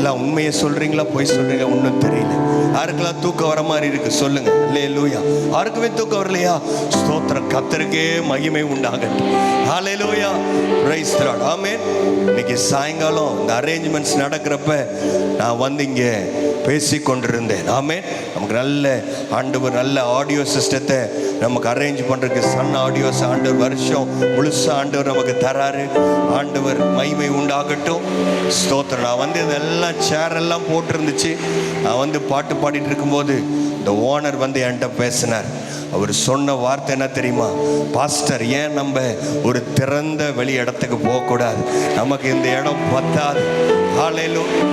எல்லாம் உண்மையை சொல்றீங்களா பொய் சொல்றீங்களா ஒன்றும் தெரியல. யாருக்கெல்லாம் தூக்கம் வர மாதிரி இருக்கு சொல்லுங்க. அல்லேலூயா. யாருக்குமே தூக்கம் வரலையா? ஸ்தோத்திரம், கர்த்தருக்கே மகிமை உண்டாகட்டும். அல்லேலூயா, பிரைஸ் தி லார்ட். ஆமென். இன்னைக்கு சாயங்காலம் இந்த அரேஞ்ச்மெண்ட்ஸ் நடக்கிறப்ப நான் வந்து இங்கே பேசி கொண்டிருந்தேன். ஆமென். நமக்கு நல்ல ஆண்டவர் நல்ல ஆடியோ சிஸ்டத்தை நமக்கு அரேஞ்ச் பண்ணுறதுக்கு சன் ஆடியோஸ் ஆண்டவர் வருஷம் முழுசாக ஆண்டவர் நமக்கு தராரு. ஆண்டவர் மகிமை உண்டாகட்டும். ஸ்தோத்திரம். நான் வந்து இதெல்லாம் சேரெல்லாம் போட்டிருந்துச்சு. நான் வந்து பாட்டு பாடிட்டு இருக்கும்போது இந்த ஓனர் வந்து என்கிட்ட பேசினார். அவர் சொன்ன வார்த்தை என்ன தெரியுமா? பாஸ்டர், ஏன் நம்ம ஒரு திறந்த வெளி இடத்துக்கு போகக்கூடாது? நமக்கு இந்த இடம் பத்தாது. ஹல்லேலூயா.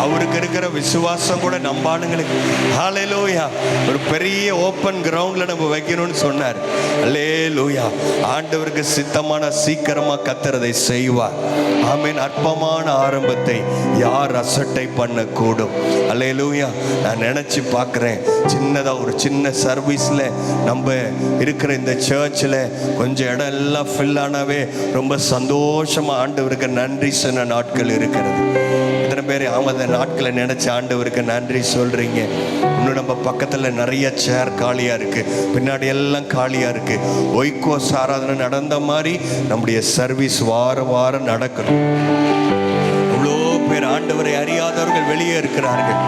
அவருக்கு இருக்கிற விசுவாசம் கூட நம்ம ஆளுங்களுக்கு ஹல்லேலூயா ஒரு பெரிய ஓப்பன் கிரவுண்ட்ல நம்ம வைக்கணும்னு சொன்னார். ஹல்லேலூயா. ஆண்டவருக்கு சித்தமான சீக்கிரமா கர்த்தரை செய்வார். ஆமென். அற்பமான ஆரம்பத்தை யார் அசட்டை பண்ணக்கூடும்? ஹல்லேலூயா. நான் நினைச்சு பார்க்குறேன், சின்னதா ஒரு சின்ன சர்வீஸ்ல நம்ம இருக்கிற இந்த சர்ச்சில் கொஞ்சம் இடம் எல்லாம் ஃபில் ஆனாவே ரொம்ப சந்தோஷமா ஆண்டவருக்கு நன்றி சொன்ன நாட்கள் இருக்கிறது. எத்தனை பேர் அந்த நாட்களை நினைச்ச ஆண்டவருக்கு நன்றி சொல்றீங்க? இன்னும் நம்ம பக்கத்தில் நிறைய சேர் காலியா இருக்கு, பின்னாடி எல்லாம் காலியா இருக்கு. ஒய்கோஸ் ஆராதனை நடந்த மாதிரி நம்முடைய சர்வீஸ் வாரம் வாரம் நடக்கணும். ஆண்டவரை அறியாதவர்கள் வெளியே இருக்கிறார்கள்.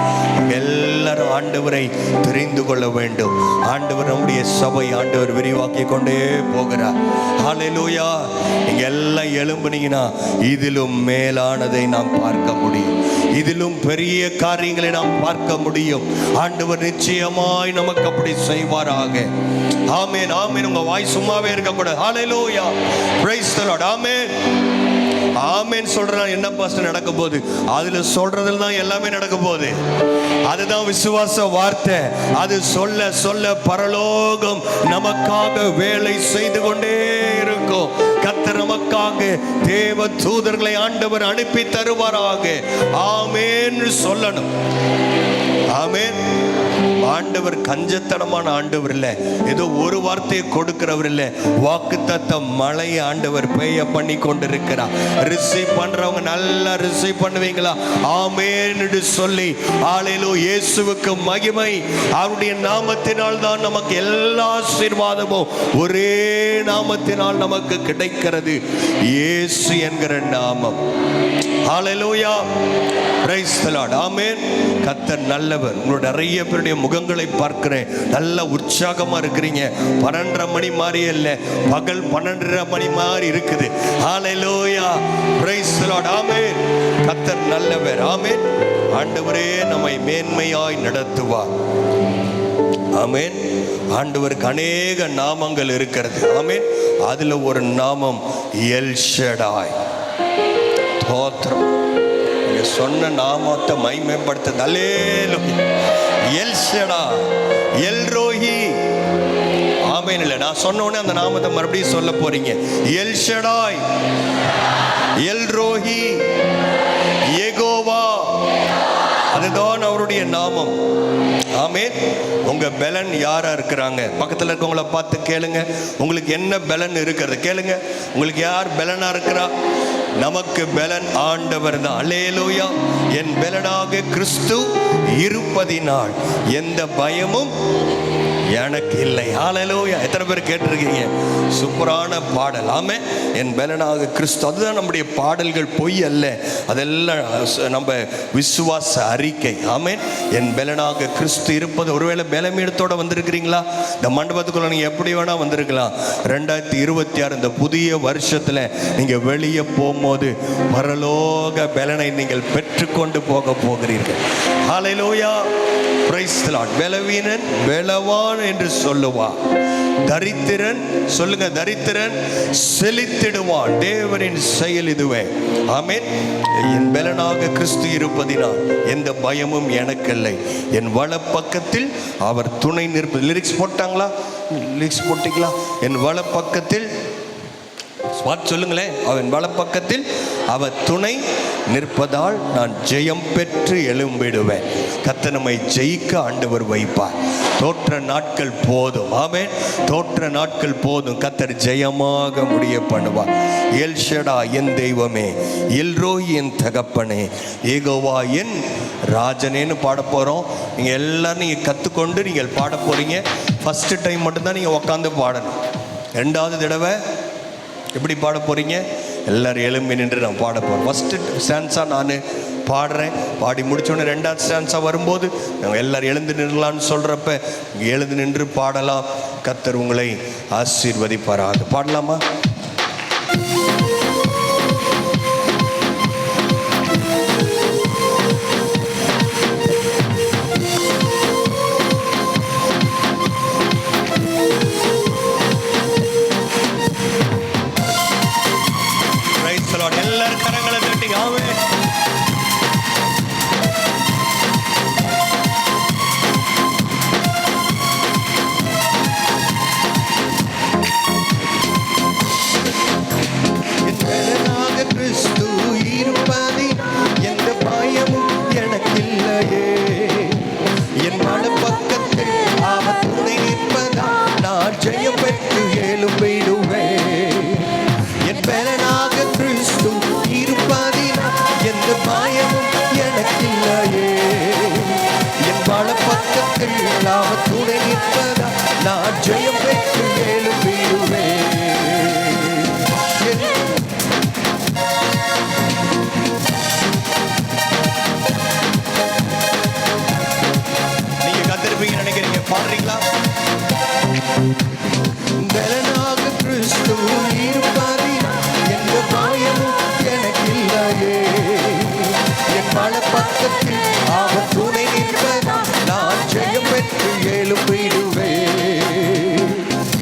எல்லாரும் ஆண்டவரை தெரிந்து கொள்ள வேண்டும். ஆண்டவர் நம்முடைய சபை ஆண்டவர் விரிவாக்கி கொண்டே போகிறார். ஹல்லேலூயா. நீங்க எல்லாம் எழும்புனீங்கன்னா இதிலும் மேலானதை நாம் பார்க்க முடியும். இதிலும் பெரிய காரியங்களை நாம் பார்க்க முடியும். ஆண்டவர் நிச்சயமாய் நமக்கு அப்படி செய்வாராக. ஆமென். ஆமென். உங்க வாய் சும்மாவே இருக்கக்கூடாது. ஹல்லேலூயா. Praise the Lord. ஆமென். ஆமென் சொல்றா. என்ன பாஸ்டர் நடக்க போகுது? அதுல சொல்றதுல தான் எல்லாமே நடக்க போகுது. அதுதான் விசுவாச வார்த்தை. அது சொல்ல சொல்ல பரலோகம் நமக்காக வேலை செய்து கொண்டே இருக்கும். கர்த்தர் நமக்காக தேவ தூதர்களை ஆண்டவர் அனுப்பி தருவாராக. ஆமென் சொல்லணும். ஆமென். ஆண்டவர் கஞ்சத்தனமான ஆண்டவர் இல்லை. ஏதோ ஒரு வார்த்தையை கொடுக்கிறவர் இல்லை. வாக்குத்தத்த மழையை ஆண்டவர் பெய்ய பண்ணி கொண்டிருக்கிறார். ரிசீவ் பண்றவங்க நல்லா ரிசீவ் பண்ணுவீங்களா? ஆமென் சொல்லி ஹல்லேலூயா. இயேசுவுக்கு மகிமை. அவருடைய நாமத்தினால் தான் நமக்கு எல்லா ஆசீர்வாதமும் ஒரே நாமத்தினால் நமக்கு கிடைக்கிறது. இயேசு என்கிற நாமம். Hallelujah. Praise the Lord. Amen. கர்த்தர் நல்லவர். உங்களோட நிறைய பேருடைய முகங்களை பார்க்கிறேன். நல்ல உற்சாகமா இருக்கிறீங்க. 12:30 மணி மாதிரி இல்ல, பகல் 12:30 மணி மாதிரி இருக்குது. Hallelujah. Praise the Lord. Amen. கர்த்தர் நல்லவர். ஆமென். ஆண்டவரே நம்மை மேன்மையாய் நடத்துவார். ஆமென். ஆண்டவருக்கு அநேக நாமங்கள் இருக்கிறது. ஆமென். அதுல ஒரு நாமம் எல் ஷடாய். ஸ்தோத்திரம். சொன்ன நாமத்தை மகிமைப்படுத்த. அல்லேலூயா. El Shaddai, El Roi. Amen. இல்லை, நான் சொன்ன உடனே அந்த நாமத்தை மறுபடியும் சொல்ல போறீங்க. El Shaddai, El Roi, Jehovah. அதுதான் அவருடைய நாமம். ஆமென். உங்க பலன் யாரா இருக்கிறாங்க? பக்கத்தில் இருக்கவங்கள பார்த்து கேளுங்க, உங்களுக்கு என்ன பலன் இருக்கிறது கேளுங்க. உங்களுக்கு யார் பலனா இருக்கிறா? நமக்கு பலன் ஆண்டவர் தான். அல்லேலூயா. என் பலனாக கிறிஸ்து இருப்பதினால் எந்த பயமும் எனக்கு இல்லை. ஹல்லேலூயா. எத்தனை பேர் கேட்டிருக்கீங்க? சூப்பரான பாடல். ஆமென். என் பலனாக கிறிஸ்து. அதுதான் நம்முடைய பாடல்கள், பொய் அல்ல. அதெல்லாம் நம்ம விசுவாச அறிக்கை. ஆமென். என் பலனாக கிறிஸ்து இருப்பது. ஒருவேளை பலமீனத்தோட வந்திருக்கிறீங்களா? இந்த மண்டபத்துக்குள்ள நீங்க எப்படி வேணா வந்திருக்கலாம். 2026 இந்த புதிய வருஷத்துல நீங்க வெளியே போகும்போது பரலோக பலனை நீங்கள் பெற்றுக்கொண்டு போக போகிறீர்கள். ஹல்லேலூயா. Praise the Lord. பலவீனன் பலவான் என்று சொல்லுவார். தரித்திரன் சொல்லுங்க, தரித்திரன் செழித்திடுவான். தேவனின் செயல் இதுவே. ஆமென். என் பலனாக கிறிஸ்து இருப்பதினால் எந்த பயமும் எனக்கில்லை. என் வலப்பக்கத்தில் அவர் துணை நிற்பது. லிரிக்ஸ் போட்டாங்களா? லிரிக்ஸ் போட்டீங்களா? என் வலப்பக்கத்தில் சொல்லுங்களேன். அவன் வலப்பக்கத்தில் அவர் துணை நிற்பதால் நான் ஜெயம் பெற்று எழும்பிடுவேன். கர்த்தர் நம்மை ஜெயிக்க ஆண்டவர் வைப்பார். தோற்ற நாட்கள் போதும். ஆமென். தோற்ற நாட்கள் போதும். கர்த்தர் ஜெயமாக முடிய பண்ணுவார். எல்ஷடா என் தெய்வமே, எல்ரோய் என் தகப்பனே, ஏகோவா என் ராஜனேன்னு பாட போகிறோம். நீங்கள் எல்லாரும் நீங்கள் கற்றுக்கொண்டு நீங்கள் பாட போகிறீங்க. ஃபஸ்ட்டு டைம் மட்டும்தான் நீங்கள் உட்காந்து பாடணும். ரெண்டாவது தடவை எப்படி பாட போகிறீங்க? எல்லோரும் எழும்பி நின்று நான் பாட போகிறேன். ஃபஸ்ட்டு ஸ்டான்ஸாக நான் பாடுறேன். பாடி முடித்தோடனே ரெண்டாவது ஸ்டான்ஸாக வரும்போது நாங்கள் எல்லோரும் எழுந்து நின்றலான்னு சொல்கிறப்ப இங்கே எழுந்து நின்று பாடலாம். கர்த்தர் உங்களை ஆசீர்வதிப்பாராக. பாடலாமா? எல்லாரும் கரங்களை தட்டி ஆமென். கிறிஸ்து இருப்பதி எந்த பயமும் எனக்கில்லையே. என் மனப்பக்கத்தில் அவர் துணை நிற்பதா நான் ஜெயம் பெற்று எழும்பிடுவேன். என் பலனாக கிறிஸ்து இருப்பதினா எந்த பயமும் எனக்கில்லையே. என் மனப்பக்கத்தில் அவர் துணை நிற்பதா நான் ஜெயம் பெற்று எழும்பிடுவேன். நினைக்கிறீங்க? பாடுறீங்களா? பலனாக கிறிஸ்து இருப்பதினா எந்த பயமும் எனக்கில்லையே. என் மனப்பக்கத்தில் அவர் துணை நிற்பதா நான் ஜெயம் பெற்று எழும்பிடுவேன்.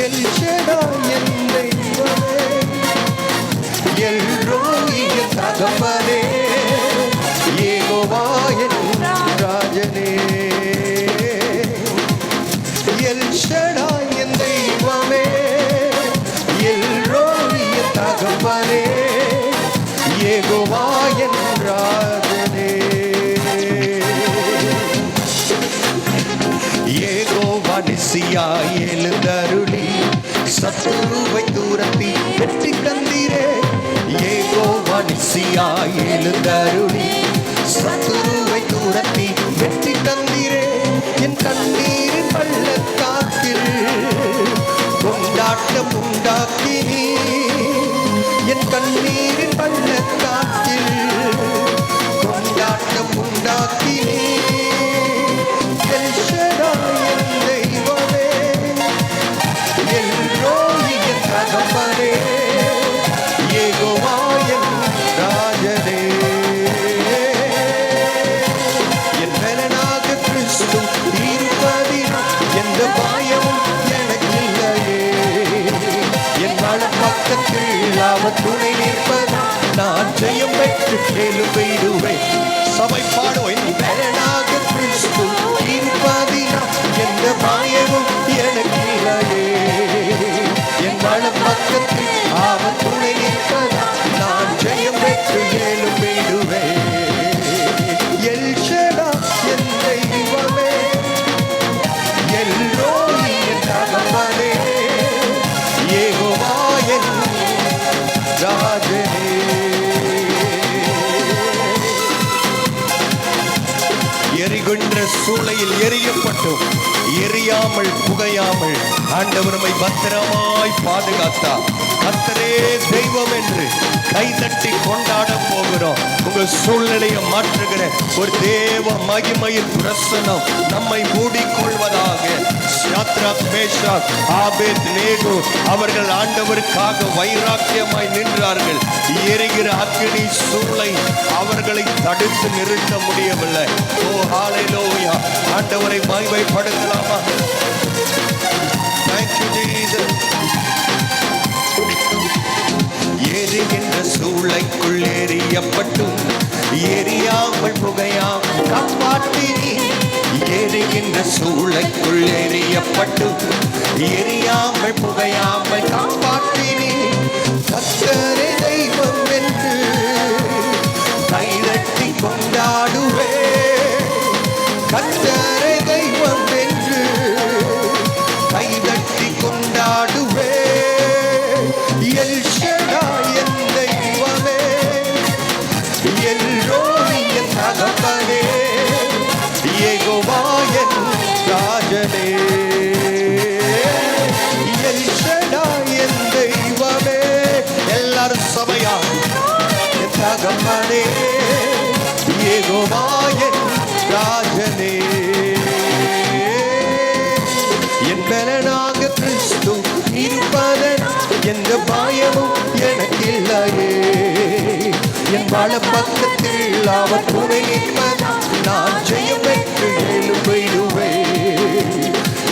எல்ஷடா என் தெய்வமே, எல்ரோய் என் தகப்பனே, யெகோவா என் ராஜனே. எல்ஷடா என் தெய்வமே, எல்ரோய் என் தகப்பனே, யெகோவா என் ராஜனே. யெகோவா நிசியாய் எழுந்தருளி சத்துருவை தூரத்தி வெற்றி தந்தீரே. யெகோவா நிசியாய் எழுந்தருளி சத்துருவை தூரத்தி வெற்றி தந்தீரே. என் கண்ணீரின் பள்ளத்தாக்கில் கொண்டாட்டம் உண்டாக்கினீ. என் கண்ணீரின் பள்ளத்தாக்கில் கொண்டாட்டம் உண்டாக்கினீ. எல்ஷடா என் தெய்வமே, எல்ரோய் என் தகப்பனே, யெகோவா என் ராஜனே. என் பலனாக கிறிஸ்து இருப்பதினா எந்த பயமும் எனக்கில்லையே. என் மனப்பக்கத்தில் அவர் துணை நிற்பதா நான் ஜெயம் பெற்று எழும்பிடுவேன். சபை பாடுவோம். என் பலனாக கிறிஸ்து இருப்பதினா எந்த பயமும் எனக்கில்லையே. என் மனப்பக்கத்தில் அவர் துணை நிற்பதா நான் ஜெயம் பெற்று எழும்பிடுவேன். எல்ஷடா என் தெய்வமே, எல்ரோய் என் தகப்பனே, யெகோவா என் ராஜனே. எரிகின்ற சூளையில் எரியப்பட்டும் எரியாமல் புகையாமல் ஆண்டவர் நம்மை பத்திரமாய் பாதுகாத்தார். கர்த்தரே தெய்வம் என்று கைதட்டி கொண்டாட போகிறோம். உங்கள் சூழ்நிலையை மாற்றுகிற ஒரு தேவ மகிமையின் பிரசன்னம் நம்மை மூடிக்கொள்வதாக. சாத்ராக், மேஷாக், ஆபேத்நேகோ அவர்கள் ஆண்டவருக்காக வைராக்கியமாய் நின்றார்கள். எரிகிற அக்கினி சூளை அவர்களை தடுத்து நிறுத்த முடியவில்லை. ஓ ஹல்லேலூயா. ஆண்டவரை மகிமைப்படுத்தலாமா? Thank you Jesus. எரிகின்ற சூளைக்குள் எரியப்பட்டும் எரியாமல் புகையாமல் காப்பாற்றினீ. எரிகின்ற சூளைக்குள் எரியப்பட்டும் எரியாமல் புகையாமல் காப்பாற்றினீ. கர்த்தரே தெய்வம் என்று கைதட்டி கொண்டாடுவே கர்த்தரை தெய்வம் என்று கைதட்டி கொண்டாடுவே எல் ஷடாய் என் தெய்வமே எல் ரோய் என் தகப்பனே யெகோவா என் ராஜனே எல் ஷடாய் என் தெய்வமே எல்லாரும் சபையா என் தகப்பனே யெகோவா என் ராஜனே என் பலனாக கிறிஸ்து இருப்பதன் எந்த பயமும் எனக்கில்லையே என் வாழ பக்கத்தில் அவர் துணை நிற்பதால் நான் ஜெயம் பெற்று எழும்பிடுவேன்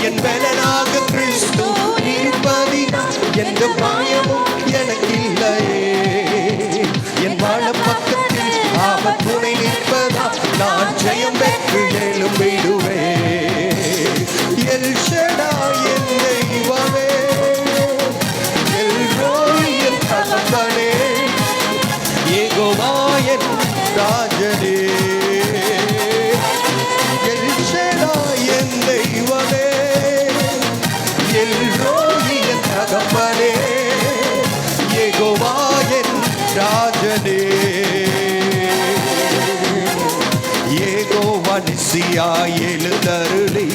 என் பலனாக கிறிஸ்து இருப்பதினால் எந்த பயமும் எனக்கில்லையே என் வாழ பக்கத்தில் அவர் துணை நிற்பதால் நான் ஜெயம் பெற்று எழும்பிடுவேன் எல் ஷடாய் என் தெய்வமே எல் ரோய் என் தகப்பனே யெகோவா என் ராஜனே எல் ஷடாய் என் தெய்வமே எல் ரோய் என் தகப்பனே யெகோவா என் ராஜனே யெகோவா நிசியாய் எழுந்தருளி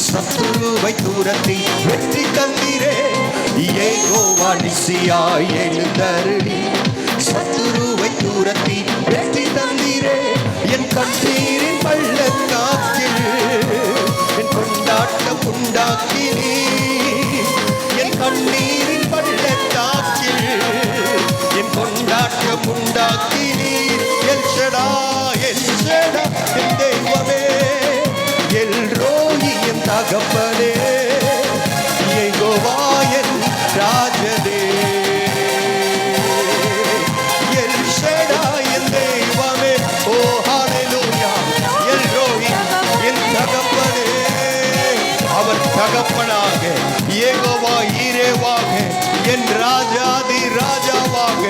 சத்துருவை தூரத்தி வெற்றி தந்திரே யெகோவா நிசியாய் எழுந்தருளி சத்துருவை தூரத்தி வெற்றி தந்திரே என் கண்ணீரின் பள்ளத்தாக்கில் என் கொண்டாட்டம் உண்டாக்கினீ என் கண்ணீரின் பள்ளத்தாக்கில் என் கொண்டாட்டம் உண்டாக்கினீ எல் ஷடாய் என் தெய்வமே எல் ரோய் என் தகப்பனே யெகோவா என் ராஜனே எல் ஷடாய் என் தெய்வமே ஓ ஹல்லேலூயா எல் ரோய் என் தகப்பனே அவர் தகப்பனாக யெகோவா ஈரேவாக என் ராஜாதி ராஜாவாக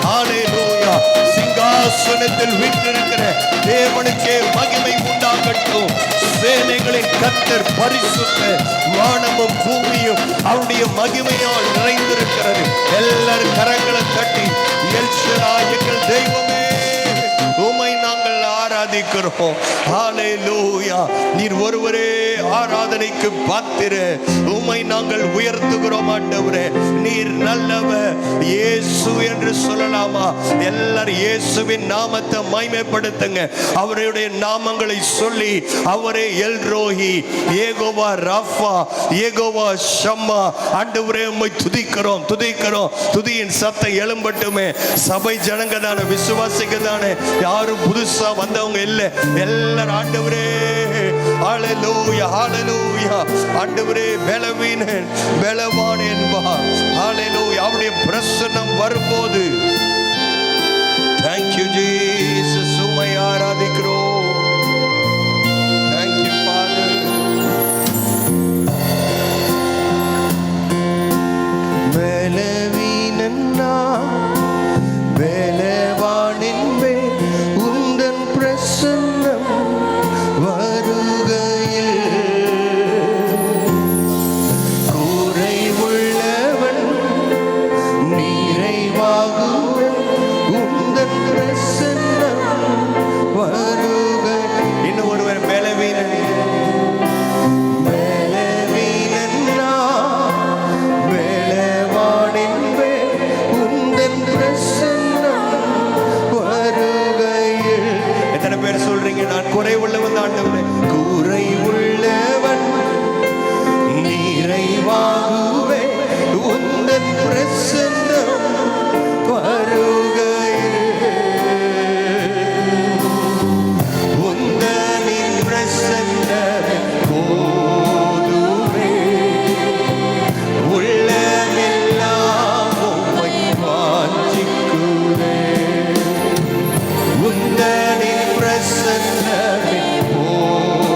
ஹல்லேலூயா சிங்காசனத்தில் வீற்றிருக்கிற தேவனுக்கே மகிமை உண்டாகட்டும் சேனைகளின் கர்த்தர் பரிசுத்தர் வானமும் பூமியும் அவருடைய மகிமையால் நிறைந்திருக்கிறது எல்லாரும் கரங்களை தட்டி எல் ஷடாய் எங்கள் தெய்வமே உம்மை நாங்கள் ஆராதிக்கிறோம் ஹல்லேலூயா நீர் ஒருவரே ஆராதனைக்கு பாத்திர உம்மை நாங்கள் உயர்த்துகிறோம் ஆண்டவரே நீர் நல்லவர் இயேசு என்று சொல்லலாமா எல்லாரும் இயேசுவின் நாமத்தை மகிமைப்படுத்துங்க அவருடைய நாமங்களை சொல்லி அவரே எல் ரோஹி யெகோவா ராஃபா யெகோவா ஷம்மா ஆண்டவரே உம்மை துதிக்கிறோம் துதியின் சத்தம் எழும்பட்டுமே சபை ஜனங்க தானே விசுவாசிக்க தானே யாரும் புதுசா வந்தவங்க இல்லை எல்லாரும் ஆண்டவரே ஹல்லேலூயா ஹல்லேலூயா ஆண்டவரே பலவீனன் பலவான் என்பார் ஹல்லேலூயா அவருடைய பிரசன்னம் வரும்போது thank you Jesus உம்மை ஆராதிக்கிறோம் thank you Father பலவீனன் பலவான் என்பேன் உந்தன் பிரசன்னம் வருகையில் குறைவுள்ளவன் நிறைவாகுவன் உந்தன் பிரசன்னம் வருகை இன்னும் ஒருவர் பலவீனன் பலவான் என்பேன் உந்தன் பிரசன்னம் வருகையில் எத்தனை பேர் சொல்றீங்க நான் குறைவுள்ளவன் ஆண்டவரே குறைவுள்ளவன் நிறைவாகுவே உந்தன் பிரசன்னம் வருகையில் உந்தனின் பிரசன்னம் போதுமே உள்ளமெல்லாம் உம்மை வாஞ்சிக்கிறேன் உந்தனின் பிரசன்னமே போதுமே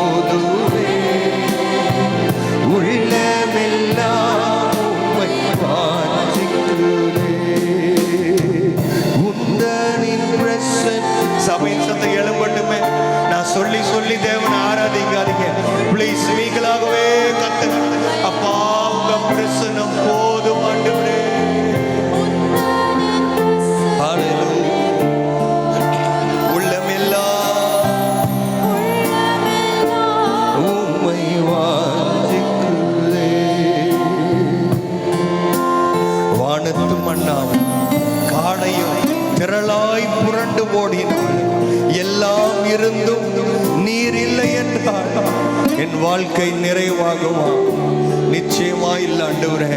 இருந்தும் நீர் இல்லை என்றால் என் வாழ்க்கை நிறைவாகுமா? நிச்சயமா இல்லை ஆண்டவரே.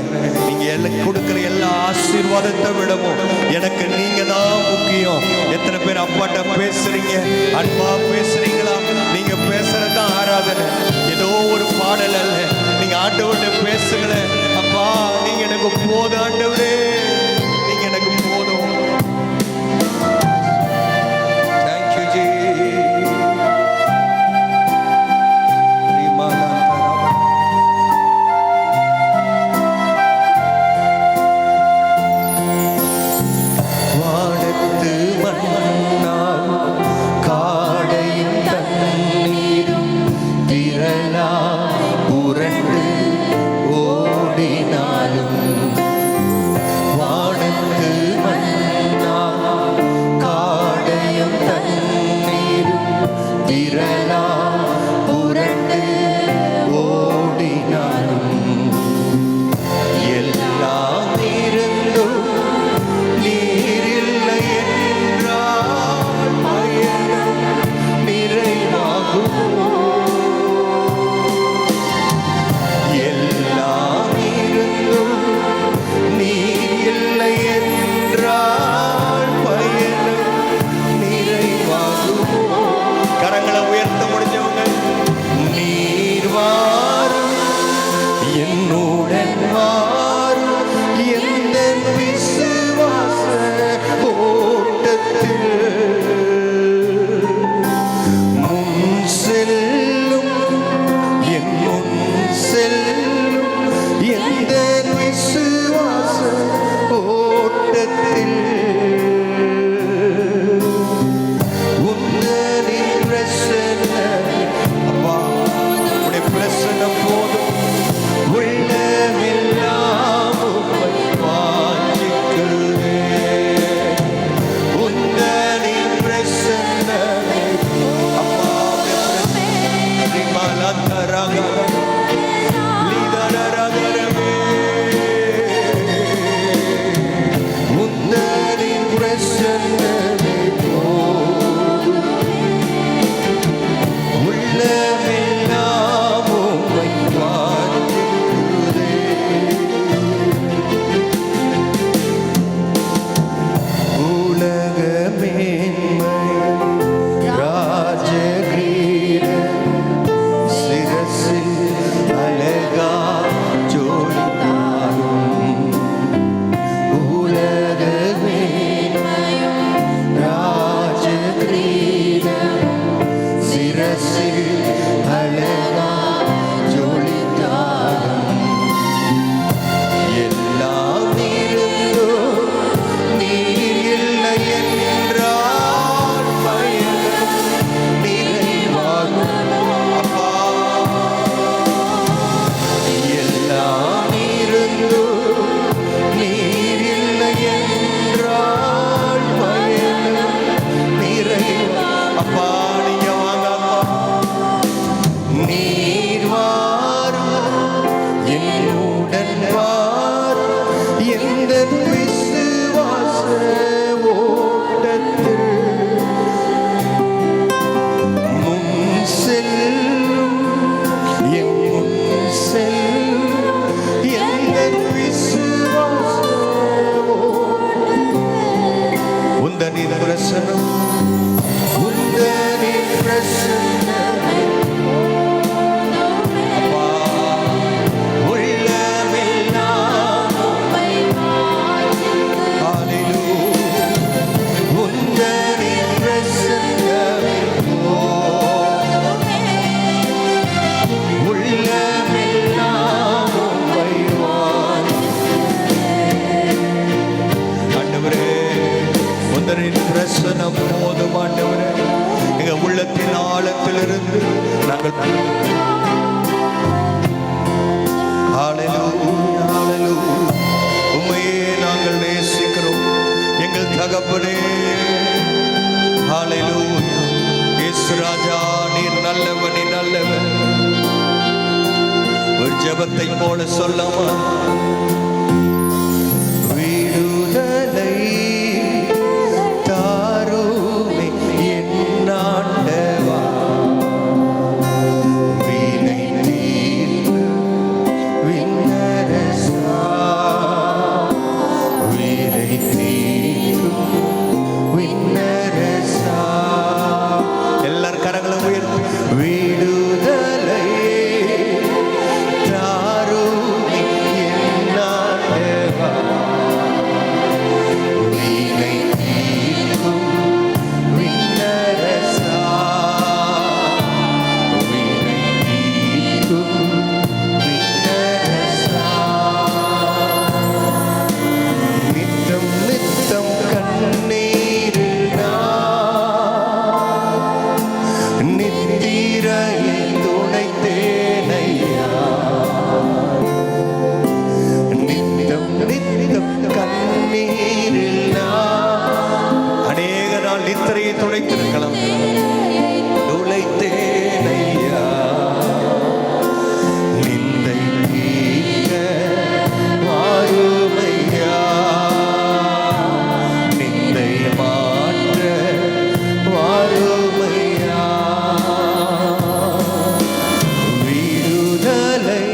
நீங்க எல்லாம் கொடுக்கிற எல்லா ஆசீர்வாதத்தை விடவும் எனக்கு நீங்க தான் முக்கியம். எத்தனை பேர் அப்பாட்ட பேசுறீங்க? அன்பா பேசுறீங்களா? நீங்க பேசுறதுதான் ஆராதனை. ஏதோ ஒரு பாடல் அல்ல, நீங்க ஆண்டவர்கிட்ட பேசுங்களேன். அப்பா நீங்க எனக்கு போதும் ஆண்டவரே, நீங்க எனக்கு போதும். ஜெபத்தை போல சொல்லாமா? விடுதலை தாருமே என் ஆண்டவரே, நீரையை துடைத்தேனையா, நித்தம் நித்தம் கண்ணீரில் அநேக நாள் நித்திரையை துடைத்திருக்கலாம். துடைத்தேனையா, நிந்தை நீக்க வாருமையா, நிந்தை மாற்ற வாருமையா, விடுதலை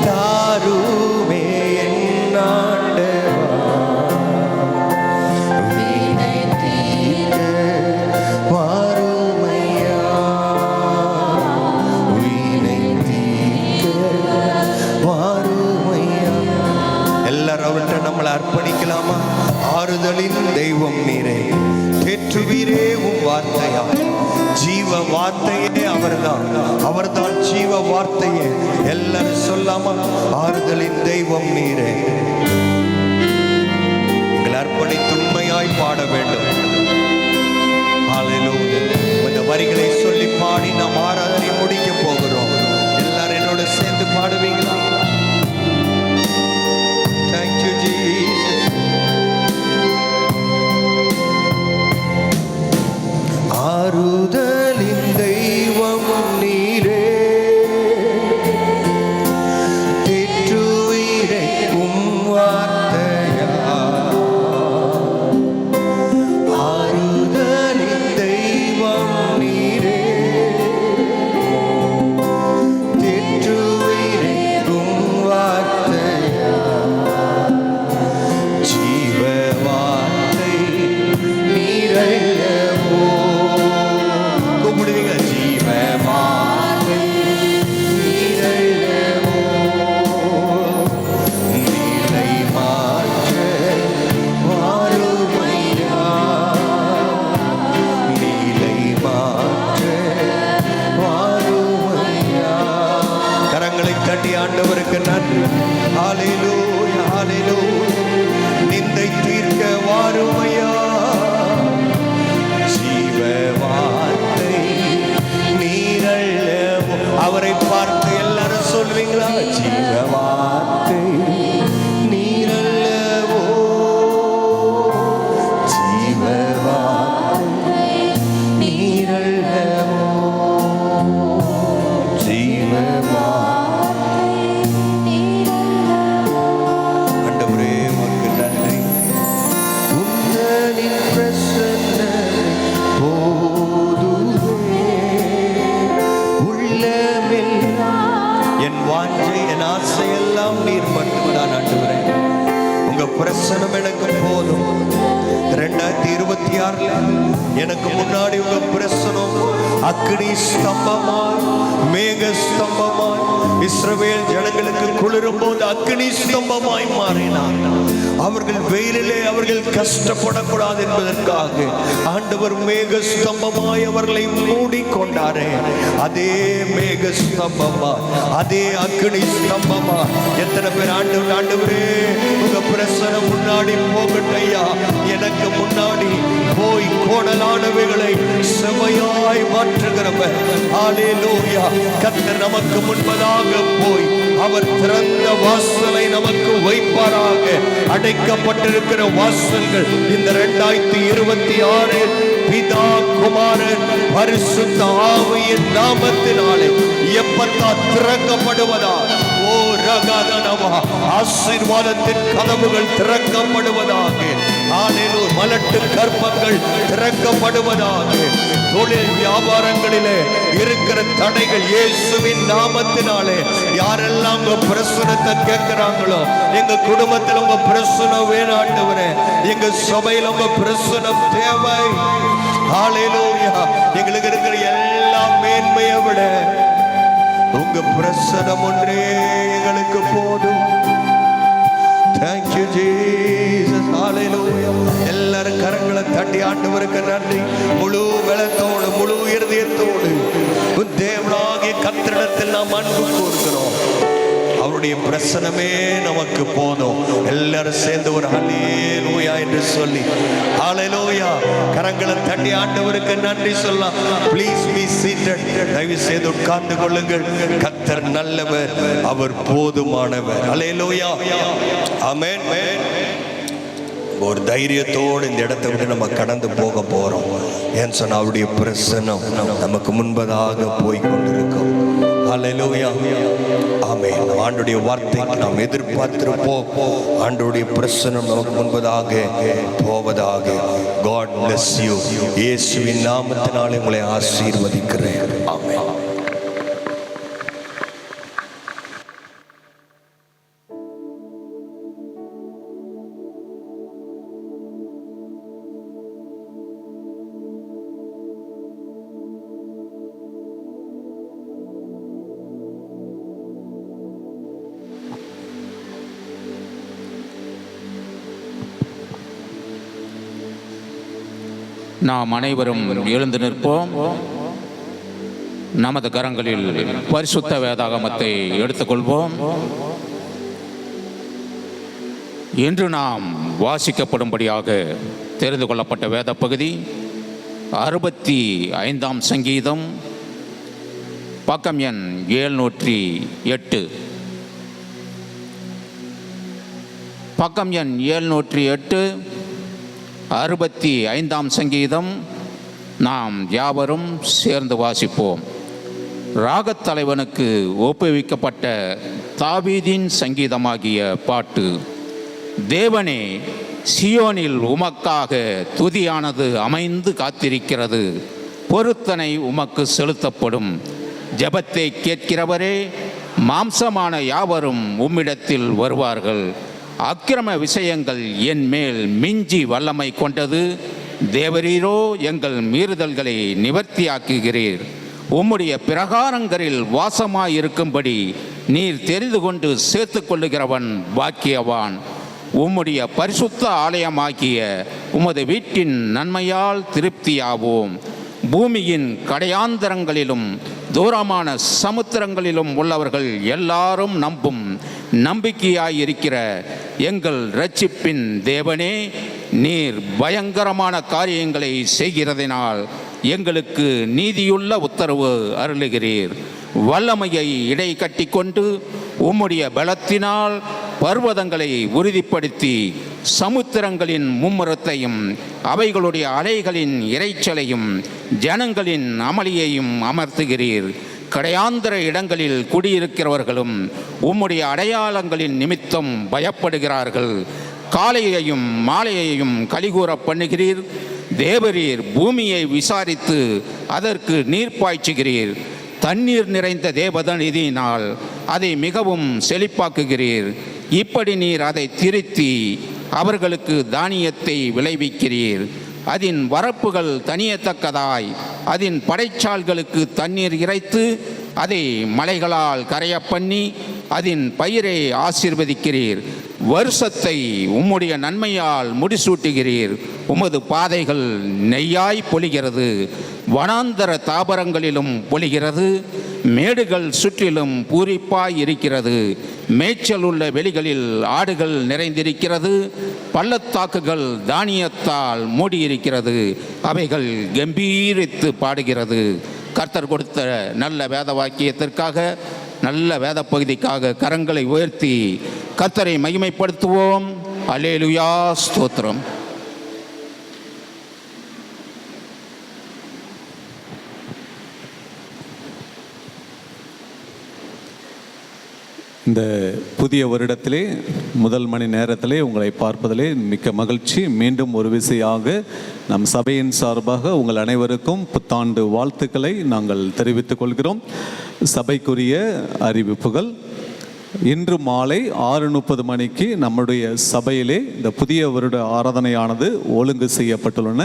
தாருமே என் ஆண்டவா, வீணை தீர்க்க வாருமையா, வீணை தீர்க்க வாருமையா. எல்லாரும் அவர்கிட்ட நம்மளை அர்ப்பணிக்கலாமா? ஆறுதலின் தெய்வம் நீரே, தேற்றுவீரே உம் வார்த்தையா, ஜீவ வார்த்தையே அவர்தான், அவர்தான் ஜீவ வார்த்தையே. எல்லாரும் சொல்லாமா? ஆறுதலின் தெய்வம் நீரே. எங்களை அர்ப்பணித்து உண்மையாய் பாட வேண்டும். ஹல்லேலூயா. இந்த வரிகளை சொல்லி பாடி நாம் ஆராதனை முடிக்க போகிறோம். எல்லாரும் என்னோட சேர்ந்து பாடுவீங்களா? Thank you, Jesus. ஆறுதலின் தெய்வம் நீரே, தேற்றுவீரே உம் வார்த்தையா, ஆறுதலின் தெய்வம் நீரே, தேற்றுவீரே உம் வார்த்தையா, ஜீவ வார்த்தை நீரையவோ, கூப்பிடுவீங்க, ஜீவ வார்த்தை நீரையவோ, நீரை மாற்ற வாருமையா, நீரை மாற்ற வாருமையா. கரங்களை தட்டி ஆண்டவருக்கு நன்றி. ஹல்லேலூயா, ஹல்லேலூயா. நிந்தை தீர்க்க வாருமையா, ஜீவ வார்த்தை நீரல்லவோ. அவரை பார்த்து எல்லாரும் சொல்வீங்களா? ஜீவ வார்த்தை நீரல்லவோ, ஜீவ வார்த்தை நீரல்லவோ, ஜீவ ஆண்டவரே உமக்கு நன்றி. உன்னதின் பிரசன்னமே போதுமே, உள்ளமெல்லாம் என் வாஞ்சை என் ஆசையெல்லாம் நீர் மட்டும்தான் ஆண்டவரே. உங்க பிரசனம் எனக்கு போதும். 2026 எனக்கு முன்னாடி உங்க பிரசனம் அக்னி ஸ்தம்பமாய் மேக ஸ்தம்பமாய் இஸ்ரவேல் ஜனங்களுக்கு குளிரும் போது அக்னி ஸ்தம்பமாய் மாறினார். அவர்கள் வெயிலிலே அவர்கள் கஷ்டப்படக்கூடாது என்பதற்காக ஆண்டவர் மேக ஸ்தம்பமாய் அவர்களை மூடிக்கொண்டாரே. அதே மேக ஸ்தம்பமா, அதே அக்னி ஸ்தம்பமா. எத்தனை பேர் ஆண்டவரே உங்க பிரசனம் முன்னாடி போகட்டையா, எனக்கு முன்னாடி போய் கோணலானவைகளை செமையாய் மாற்றுகிறவர். ஹல்லேலூயா. கர்த்தர் நமக்கு முன்பதாக போய் அவர் திறந்த வாசலை நமக்கு வைப்பாராக. அடைக்கப்பட்டிருக்கிற வாசல்கள் இந்த 2026 பிதா குமாரன் பரிசுத்த ஆவியின் நாமத்தினாலே எப்பத்தா திறக்கப்படுவதா. ஓ ரகதனவா, ஆசீர்வாதத்தின் கதவுகள் திறக்கப்படுவதாக. ஹல்லேலூயா. மலட்டு கற்பங்கள் திறக்கப்படுவதாக. தொழில் வியாபாரங்களிலே இருக்கிற தடைகள் இயேசுவின் நாமத்தினாலே. யாரெல்லாம் உங்க பிரசனத்தை கேட்கிறாங்களோ, எங்க குடும்பத்தில் உங்க பிரசனம் வேணும் ஆண்டவரே, எங்க சபையில் உங்க பிரசனம் தேவை. ஹல்லேலூயா. எங்களுக்கு இருக்கிற எல்லா மேன்மையை விட உங்க பிரசனம் ஒன்றே எங்களுக்கு போதும். Thank you, Jesus. Hallelujah. எல்லாரும் கரங்களை தட்டி ஆண்டவருக்கு நன்றி. முழு பலத்தோடு முழு இருதயத்தோடு தேவனாகிய கர்த்தரிடத்தில் நாம் அன்பு கூறுகிறோம். அவருடைய அவருடைய பிரசனமே நமக்கு போதும். எல்லாரும் சேர்ந்து ஒரு ஹல்லேலூயா என்று சொல்லி, ஹல்லேலூயா கரங்களை தட்டி ஆண்டவருக்கு நன்றி சொல்லலாம். Please be seated. தயவு செய்து உட்கார்ந்து கொள்ளுங்கள். கர்த்தர் நல்லவர், அவர் போதுமானவர். ஹல்லேலூயா, ஆமென். ஒரு தைரியத்தோடு இந்த இடத்தை விட்டு நம்ம கடந்து போக போறோம். ஏன்னு சொன்னா அவருடைய பிரசன்னம் நமக்கு முன்பதாக போய் கொண்டிருக்கும். ஹல்லேலூயா, ஆமென். ஆண்டவருடைய வார்த்தைக்கு நாம் எதிர்பார்த்திருப்போம். ஆண்டவருடைய பிரசன்னம் நமக்கு முன்பதாக போவதாக. God bless you. இயேசுவின் நாமத்தினாலே உங்களை ஆசீர்வதிக்கிறேன். ஆமென். நாம் அனைவரும் எழுந்து நிற்போம். நமது கரங்களில் பரிசுத்த வேதாகமத்தை எடுத்துக்கொள்வோம். இன்று நாம் வாசிக்கப்படும்படியாக தெரிந்து கொள்ளப்பட்ட வேத பகுதி 65ஆம் சங்கீதம், பக்கம் எண் 708. பக்கம் எண் 708, 65ஆம் சங்கீதம். நாம் யாவரும் சேர்ந்து வாசிப்போம். ராகத் தலைவனுக்கு ஒப்புவிக்கப்பட்ட தாவீதின் சங்கீதமாகிய பாட்டு. தேவனே, சியோனில் உமக்காக துதியானது அமைந்து காத்திருக்கிறது. பொருத்தனை உமக்கு செலுத்தப்படும். ஜெபத்தை கேட்கிறவரே, மாம்சமான யாவரும் உம்மிடத்தில் வருவார்கள். அக்கிரம விஷயங்கள் என் மேல் மிஞ்சி வல்லமை கொண்டது. தேவரீரோ எங்கள் மீறுதல்களை நிவர்த்தியாக்குகிறீர். உம்முடைய பிரகாரங்களில் வாசமாயிருக்கும்படி நீர் தெரிந்து கொண்டு சேர்த்து கொள்ளுகிறவன் பாக்கியவான். உம்முடைய பரிசுத்த ஆலயமாகிய உமது வீட்டின் நன்மையால் திருப்தியாவோம். பூமியின் கடையாந்தரங்களிலும் தூரமான சமுத்திரங்களிலும் உள்ளவர்கள் எல்லாரும் நம்பும் நம்பிக்கையாயிருக்கிற எங்கள் இரட்சிப்பின் தேவனே, நீர் பயங்கரமான காரியங்களை செய்கிறதினால் எங்களுக்கு நீதியுள்ள உத்தரவு அருளுகிறீர். வல்லமையை இடை கட்டி கொண்டு உம்முடைய பலத்தினால் பர்வதங்களை உறுதிப்படுத்தி சமுத்திரங்களின் மும்முரத்தையும் அவைகளுடைய அலைகளின் இரைச்சலையும் ஜனங்களின் அமளியையும் அமர்த்துகிறீர். கடையாந்தர இடங்களில் குடியிருக்கிறவர்களும் உம்முடைய அடையாளங்களின் நிமித்தம் பயப்படுகிறார்கள். காலையையும் மாலையையும் கலிகூற பண்ணுகிறீர். தேவரீர் பூமியை விசாரித்து அதற்கு நீர் பாய்ச்சுகிறீர். தண்ணீர் நிறைந்த தேவதனிதியினால் அதை மிகவும் செழிப்பாக்குகிறீர். இப்படி நீர் அதை திருத்தி அவர்களுக்கு தானியத்தை விளைவிக்கிறீர். அதன் வரப்புகள் தனியத்தக்கதாய் அதன் படைச்சால்களுக்கு தண்ணீர் இறைத்து அதை மலைகளால் கரைய பண்ணி அதன் பயிரை ஆசீர்வதிக்கிறீர். வருஷத்தை உம்முடைய நன்மையால் முடிசூட்டுகிறீர். உமது பாதைகள் நெய்யாய் பொழிகிறது. வனாந்தர தாவரங்களிலும் பொழிகிறது. மேடுகள் சுற்றிலும் பூரிப்பாய் இருக்கிறது. மேய்ச்சல் உள்ள வெளிகளில் ஆடுகள் நிறைந்திருக்கிறது. பள்ளத்தாக்குகள் தானியத்தால் மூடியிருக்கிறது. அவைகள் கம்பீரித்து பாடுகிறது. கர்த்தர் கொடுத்த நல்ல வேத வாக்கியத்திற்காக, நல்ல வேத பகுதிக்காக கரங்களை உயர்த்தி கர்த்தரை மகிமைப்படுத்துவோம். அல்லேலூயா, ஸ்தோத்திரம். இந்த புதிய வருடத்திலே முதல் மணி நேரத்திலே உங்களை பார்ப்பதிலே மிக்க மகிழ்ச்சி. மீண்டும் ஒரு விசையாக நம் சபையின் சார்பாக உங்கள் அனைவருக்கும் புத்தாண்டு வாழ்த்துக்களை நாங்கள் தெரிவித்துக் கொள்கிறோம். சபைக்குரிய அறிவிப்புகள். இன்று மாலை 6:30 மணிக்கு நம்முடைய சபையிலே இந்த புதிய வருட ஆராதனையானது ஒழுங்கு செய்யப்பட்டுள்ளன.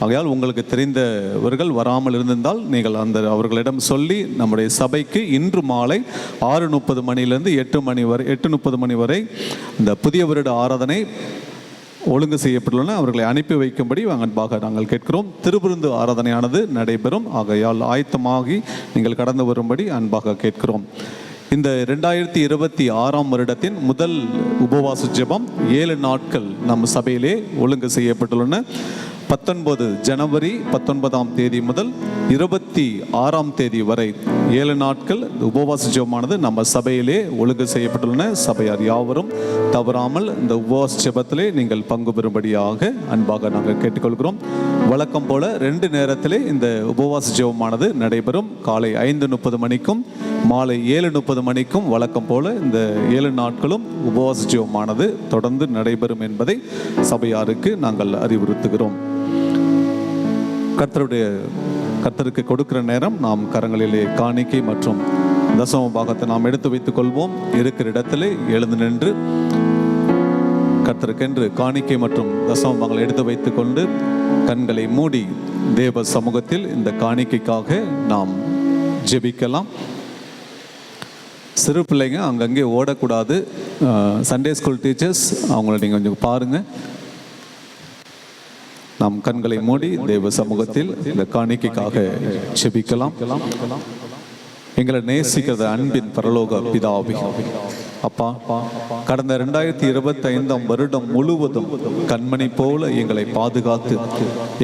ஆகையால் உங்களுக்கு தெரிந்தவர்கள் வராமல் இருந்திருந்தால் நீங்கள் அவர்களிடம் சொல்லி நம்முடைய சபைக்கு இன்று மாலை 6:30 மணியிலிருந்து 8:30 மணி வரை இந்த புதிய வருட ஆராதனை ஒழுங்கு செய்யப்பட்டுள்ளன. அவர்களை அனுப்பி வைக்கும்படி அன்பாக நாங்கள் கேட்கிறோம். திருவிருந்து ஆராதனையானது நடைபெறும். ஆகையால் ஆயத்தமாகி நீங்கள் கடந்து வரும்படி அன்பாக கேட்கிறோம். இந்த 2026 வருடத்தின் முதல் உபவாச ஜெபம் 7 நாட்கள் நம்ம சபையிலே ஒழுங்கு செய்யப்பட்டுள்ளன. 19 ஜனவரி 19ஆம் தேதி முதல் 26ஆம் தேதி வரை 7 நாட்கள் உபவாச ஜெபமானது நம்ம சபையிலே ஒழுங்கு செய்யப்பட்டுள்ளன. சபையார் யாவரும் தவறாமல் இந்த உபவாச ஜெபத்திலே நீங்கள் பங்கு பெறும்படியாக அன்பாக நாங்கள் கேட்டுக்கொள்கிறோம். வழக்கம் போல 2 நேரத்திலே இந்த உபவாச ஜெபமானது நடைபெறும். காலை 5:30 மணிக்கும் மாலை 7:30 மணிக்கும் வழக்கம் போல இந்த 7 நாட்களும் உபவாச ஜெபமானது தொடர்ந்து நடைபெறும் என்பதை சபையாருக்கு நாங்கள் அறிவுறுத்துகிறோம். கர்த்தருக்கு கொடுக்கிற நேரம் நாம் கரங்களிலே காணிக்கை மற்றும் தசம பாகத்தை நாம் எடுத்து வைத்துக் கொள்வோம். இருக்கிற இடத்திலே எழுந்து நின்று கர்த்தருக்கென்று காணிக்கை மற்றும் தசம பாகங்களை எடுத்து வைத்துக் கொண்டு கண்களை மூடி தேவ சமூகத்தில் இந்த காணிக்கைக்காக நாம் ஜெபிக்கலாம். சிறு பிள்ளைங்க அங்கங்கே ஓடக்கூடாது. சண்டே ஸ்கூல் டீச்சர்ஸ் அவங்கள நீங்கள் கொஞ்சம் பாருங்கள். நாம் கண்களை மூடி தேவ சமூகத்தில் இந்த காணிக்கைக்காக ஜெபிக்கலாம். எங்களை நேசிக்கிறத அன்பின் பரலோக பிதாவே, அப்பா, கடந்த 2025ஆம் வருடம் முழுவதும் கண்மணி போல எங்களை பாதுகாத்து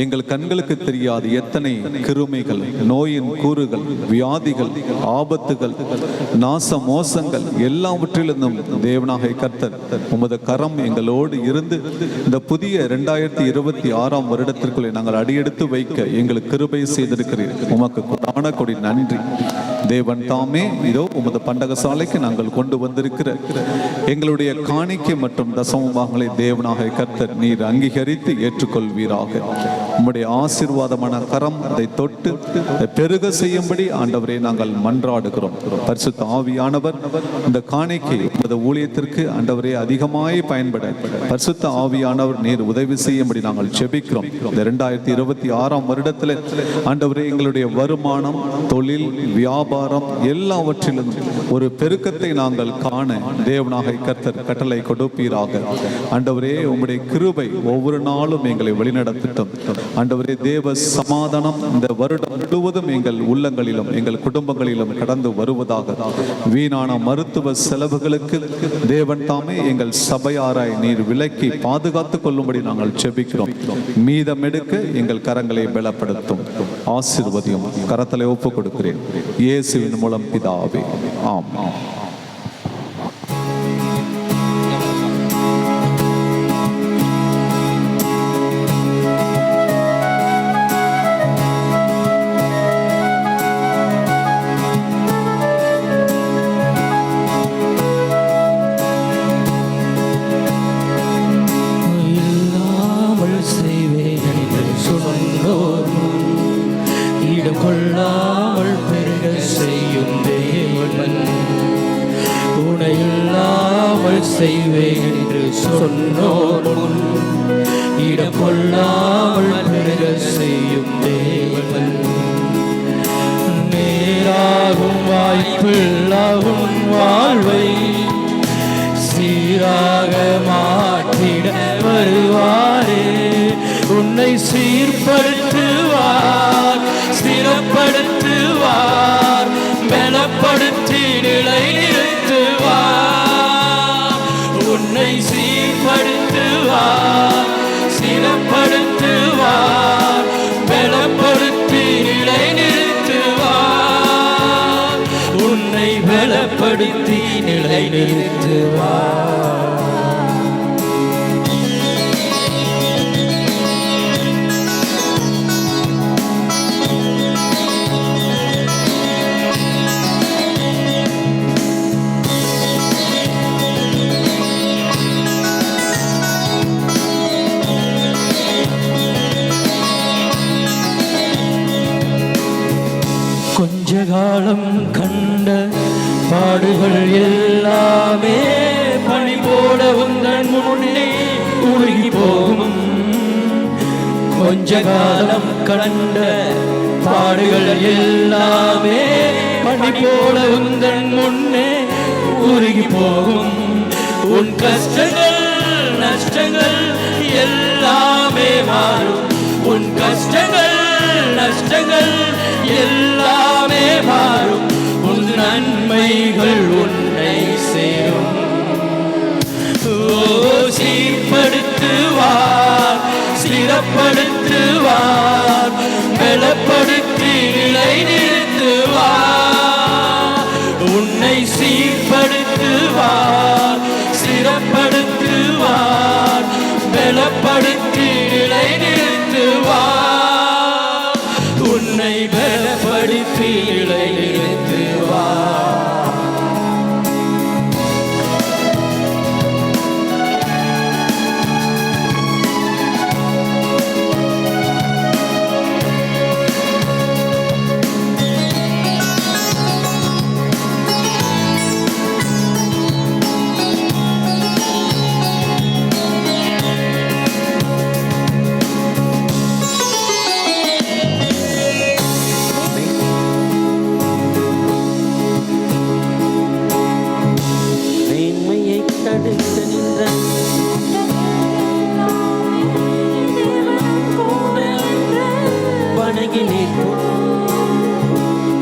எங்கள் கண்களுக்கு தெரியாத எத்தனை கிருமிகள், நோயின் கூறுகள், வியாதிகள், ஆபத்துகள், நாச மோசங்கள் எல்லாவற்றிலிருந்தும் தேவனாக கர்த்தர் உமது கரம் எங்களோடு இருந்து இந்த புதிய 2026ஆம் வருடத்திற்குள்ளே நாங்கள் அடியெடுத்து வைக்க எங்களுக்கு கிருபை செய்திருக்கிறீர். உமக்கு கொடான கொடி நன்றி. தேவன் தாமே இதோ உமது பண்டக சாலைக்கு நாங்கள் கொண்டு வந்திருக்கிற எங்களுடைய காணிக்கை மற்றும் தசமபாகங்களை தேவனாக கர்த்தர் நீர் அங்கீகரித்து ஏற்றுக்கொள்வீராக. உம்முடைய ஆசீர்வாதமான கரம் அதை தொட்டு பெருக செய்யும்படி ஆண்டவரை நாங்கள் மன்றாடுகிறோம். பரிசுத்த ஆவியானவர் இந்த காணிக்கை உமது ஊழியத்திற்கு ஆண்டவரே அதிகமாய் பயன்பட பரிசுத்த ஆவியானவர் நீர் உதவி செய்யும்படி நாங்கள் ஜெபிக்கிறோம். இந்த 2026ஆம் வருடத்தில் ஆண்டவரே எங்களுடைய வருமானம், தொழில், வியாபாரம் எல்லாவற்றிலும் ஒரு பெருக்கத்தை நாங்கள் காண தேவனாக கர்த்தர் கட்டளை கொடுப்பீராக. ஆண்டவரே உம்முடைய கிருபை ஒவ்வொரு நாளும் எங்களை வழிநடத்தட்டும். ஆண்டவரே தேவ சமாதானம் இந்த வருடம் முழுவதும் எங்கள் உள்ளங்களிலும் எங்கள் குடும்பங்களிலும் கடந்து வருவதாக. வீணான மருத்துவ செலவுகளுக்கு தேவன் தாமே எங்கள் சபையாராய் நீர் விலக்கி பாதுகாத்துக் கொள்ளும்படி நாங்கள் ஜெபிக்கிறோம். மீதம் எடுக்க எங்கள் கரங்களை பலப்படுத்தும். ஆசீர்வதியும் கரத்தலை ஒப்புக் கொடுக்கிறேன் இயேசுவின் மூலம் பிதாவே, ஆமென். கொள்ளாமல் பெருக செய்யும் தேவன், உனையில்லாமல் செய்வேன் என்று சொன்னோர் முன் இடம் கொள்ளாமல் பெருக செய்யும் தேவன். நேராகும் வாய்ப்பில்லாகும் வாழ்வை சீராக மாற்றிட வருவாரே. உன்னை சீர்படுத்துவார், ஸ்திரப்படுத்துவார், பலப்படுத்தி நிலைநிறுத்துவார். உன்னை சீர்படுத்துவார், ஸ்திரப்படுத்துவார், பலப்படுத்தி நிலைநிறுத்துவார். உன்னை பலப்படுத்தி நிலைநிறுத்துவார். கொஞ்ச காலம் கண்ட பாடுகள் எல்லாமே பனி போல உந்தன் முன்னே உருகி போகும். கொஞ்ச காலம் கண்ட பாடுகள் எல்லாமே பனி போல உந்தன் முன்னே உருகி போகும். உன் கஷ்டங்கள் நஷ்டங்கள் எல்லாமே மாறும். உன் கஷ்டங்கள் நஷ்டங்கள் எல்லாமே மாறும். உன் நன்மைகள் ஸ்திரப்படுத்துவார், பலப்படுத்தி நிலைநிறுத்துவார். உன்னை சீர்படுத்துவார், ஸ்திரப்படுத்துவார், பலப்படுத்தி நிலைநிறுத்துவார். உன்னை பலப்படுத்தி நிலைநிறுத்துவார்.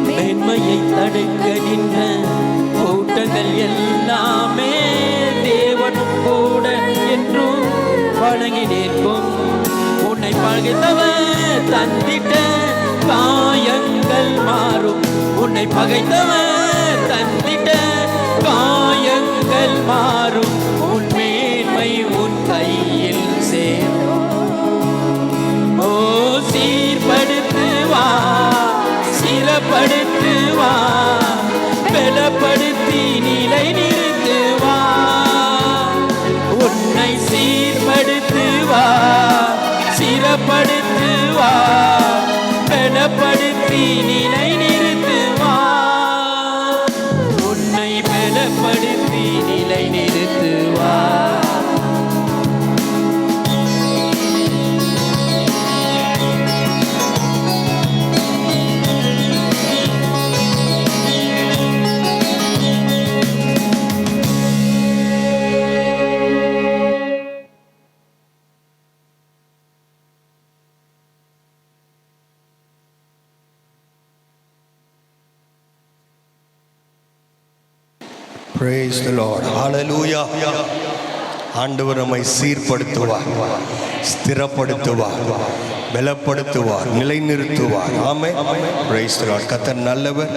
மேன்மையை தடுக்க நின்ற கூட்டங்கள் எல்லாமே தேவனும் கூட என்றும் வணங்கி நிற்கும். உன்னை பகைத்தவர் தந்திட்ட காயங்கள் மாறும். உன்னை பகைத்தவர் தந்திட்ட காயங்கள் மாறும். உன் மேன்மை உன் கையில் சேரும். ஓ சீர்படுத்துவார், ஸ்திரப்படுத்துவார், பலப்படுத்தி நிலை நிறுத்துவார். உன்னை சீர்படுத்துவார், ஸ்திரப்படுத்துவார், பலப்படுத்தி நிலை நிறுத்துவார். உன்னை பலப்படுத்தி நிலை நிறுத்துவார். Praise the Lord. Hallelujah. ஆண்டவர் நம்மை சீர்படுத்துவார், ஸ்திரப்படுத்துவார், பலப்படுத்துவார், நிலைநிறுத்துவார். ஆமென். Praise the Lord. கர்த்தர் நல்லவர்.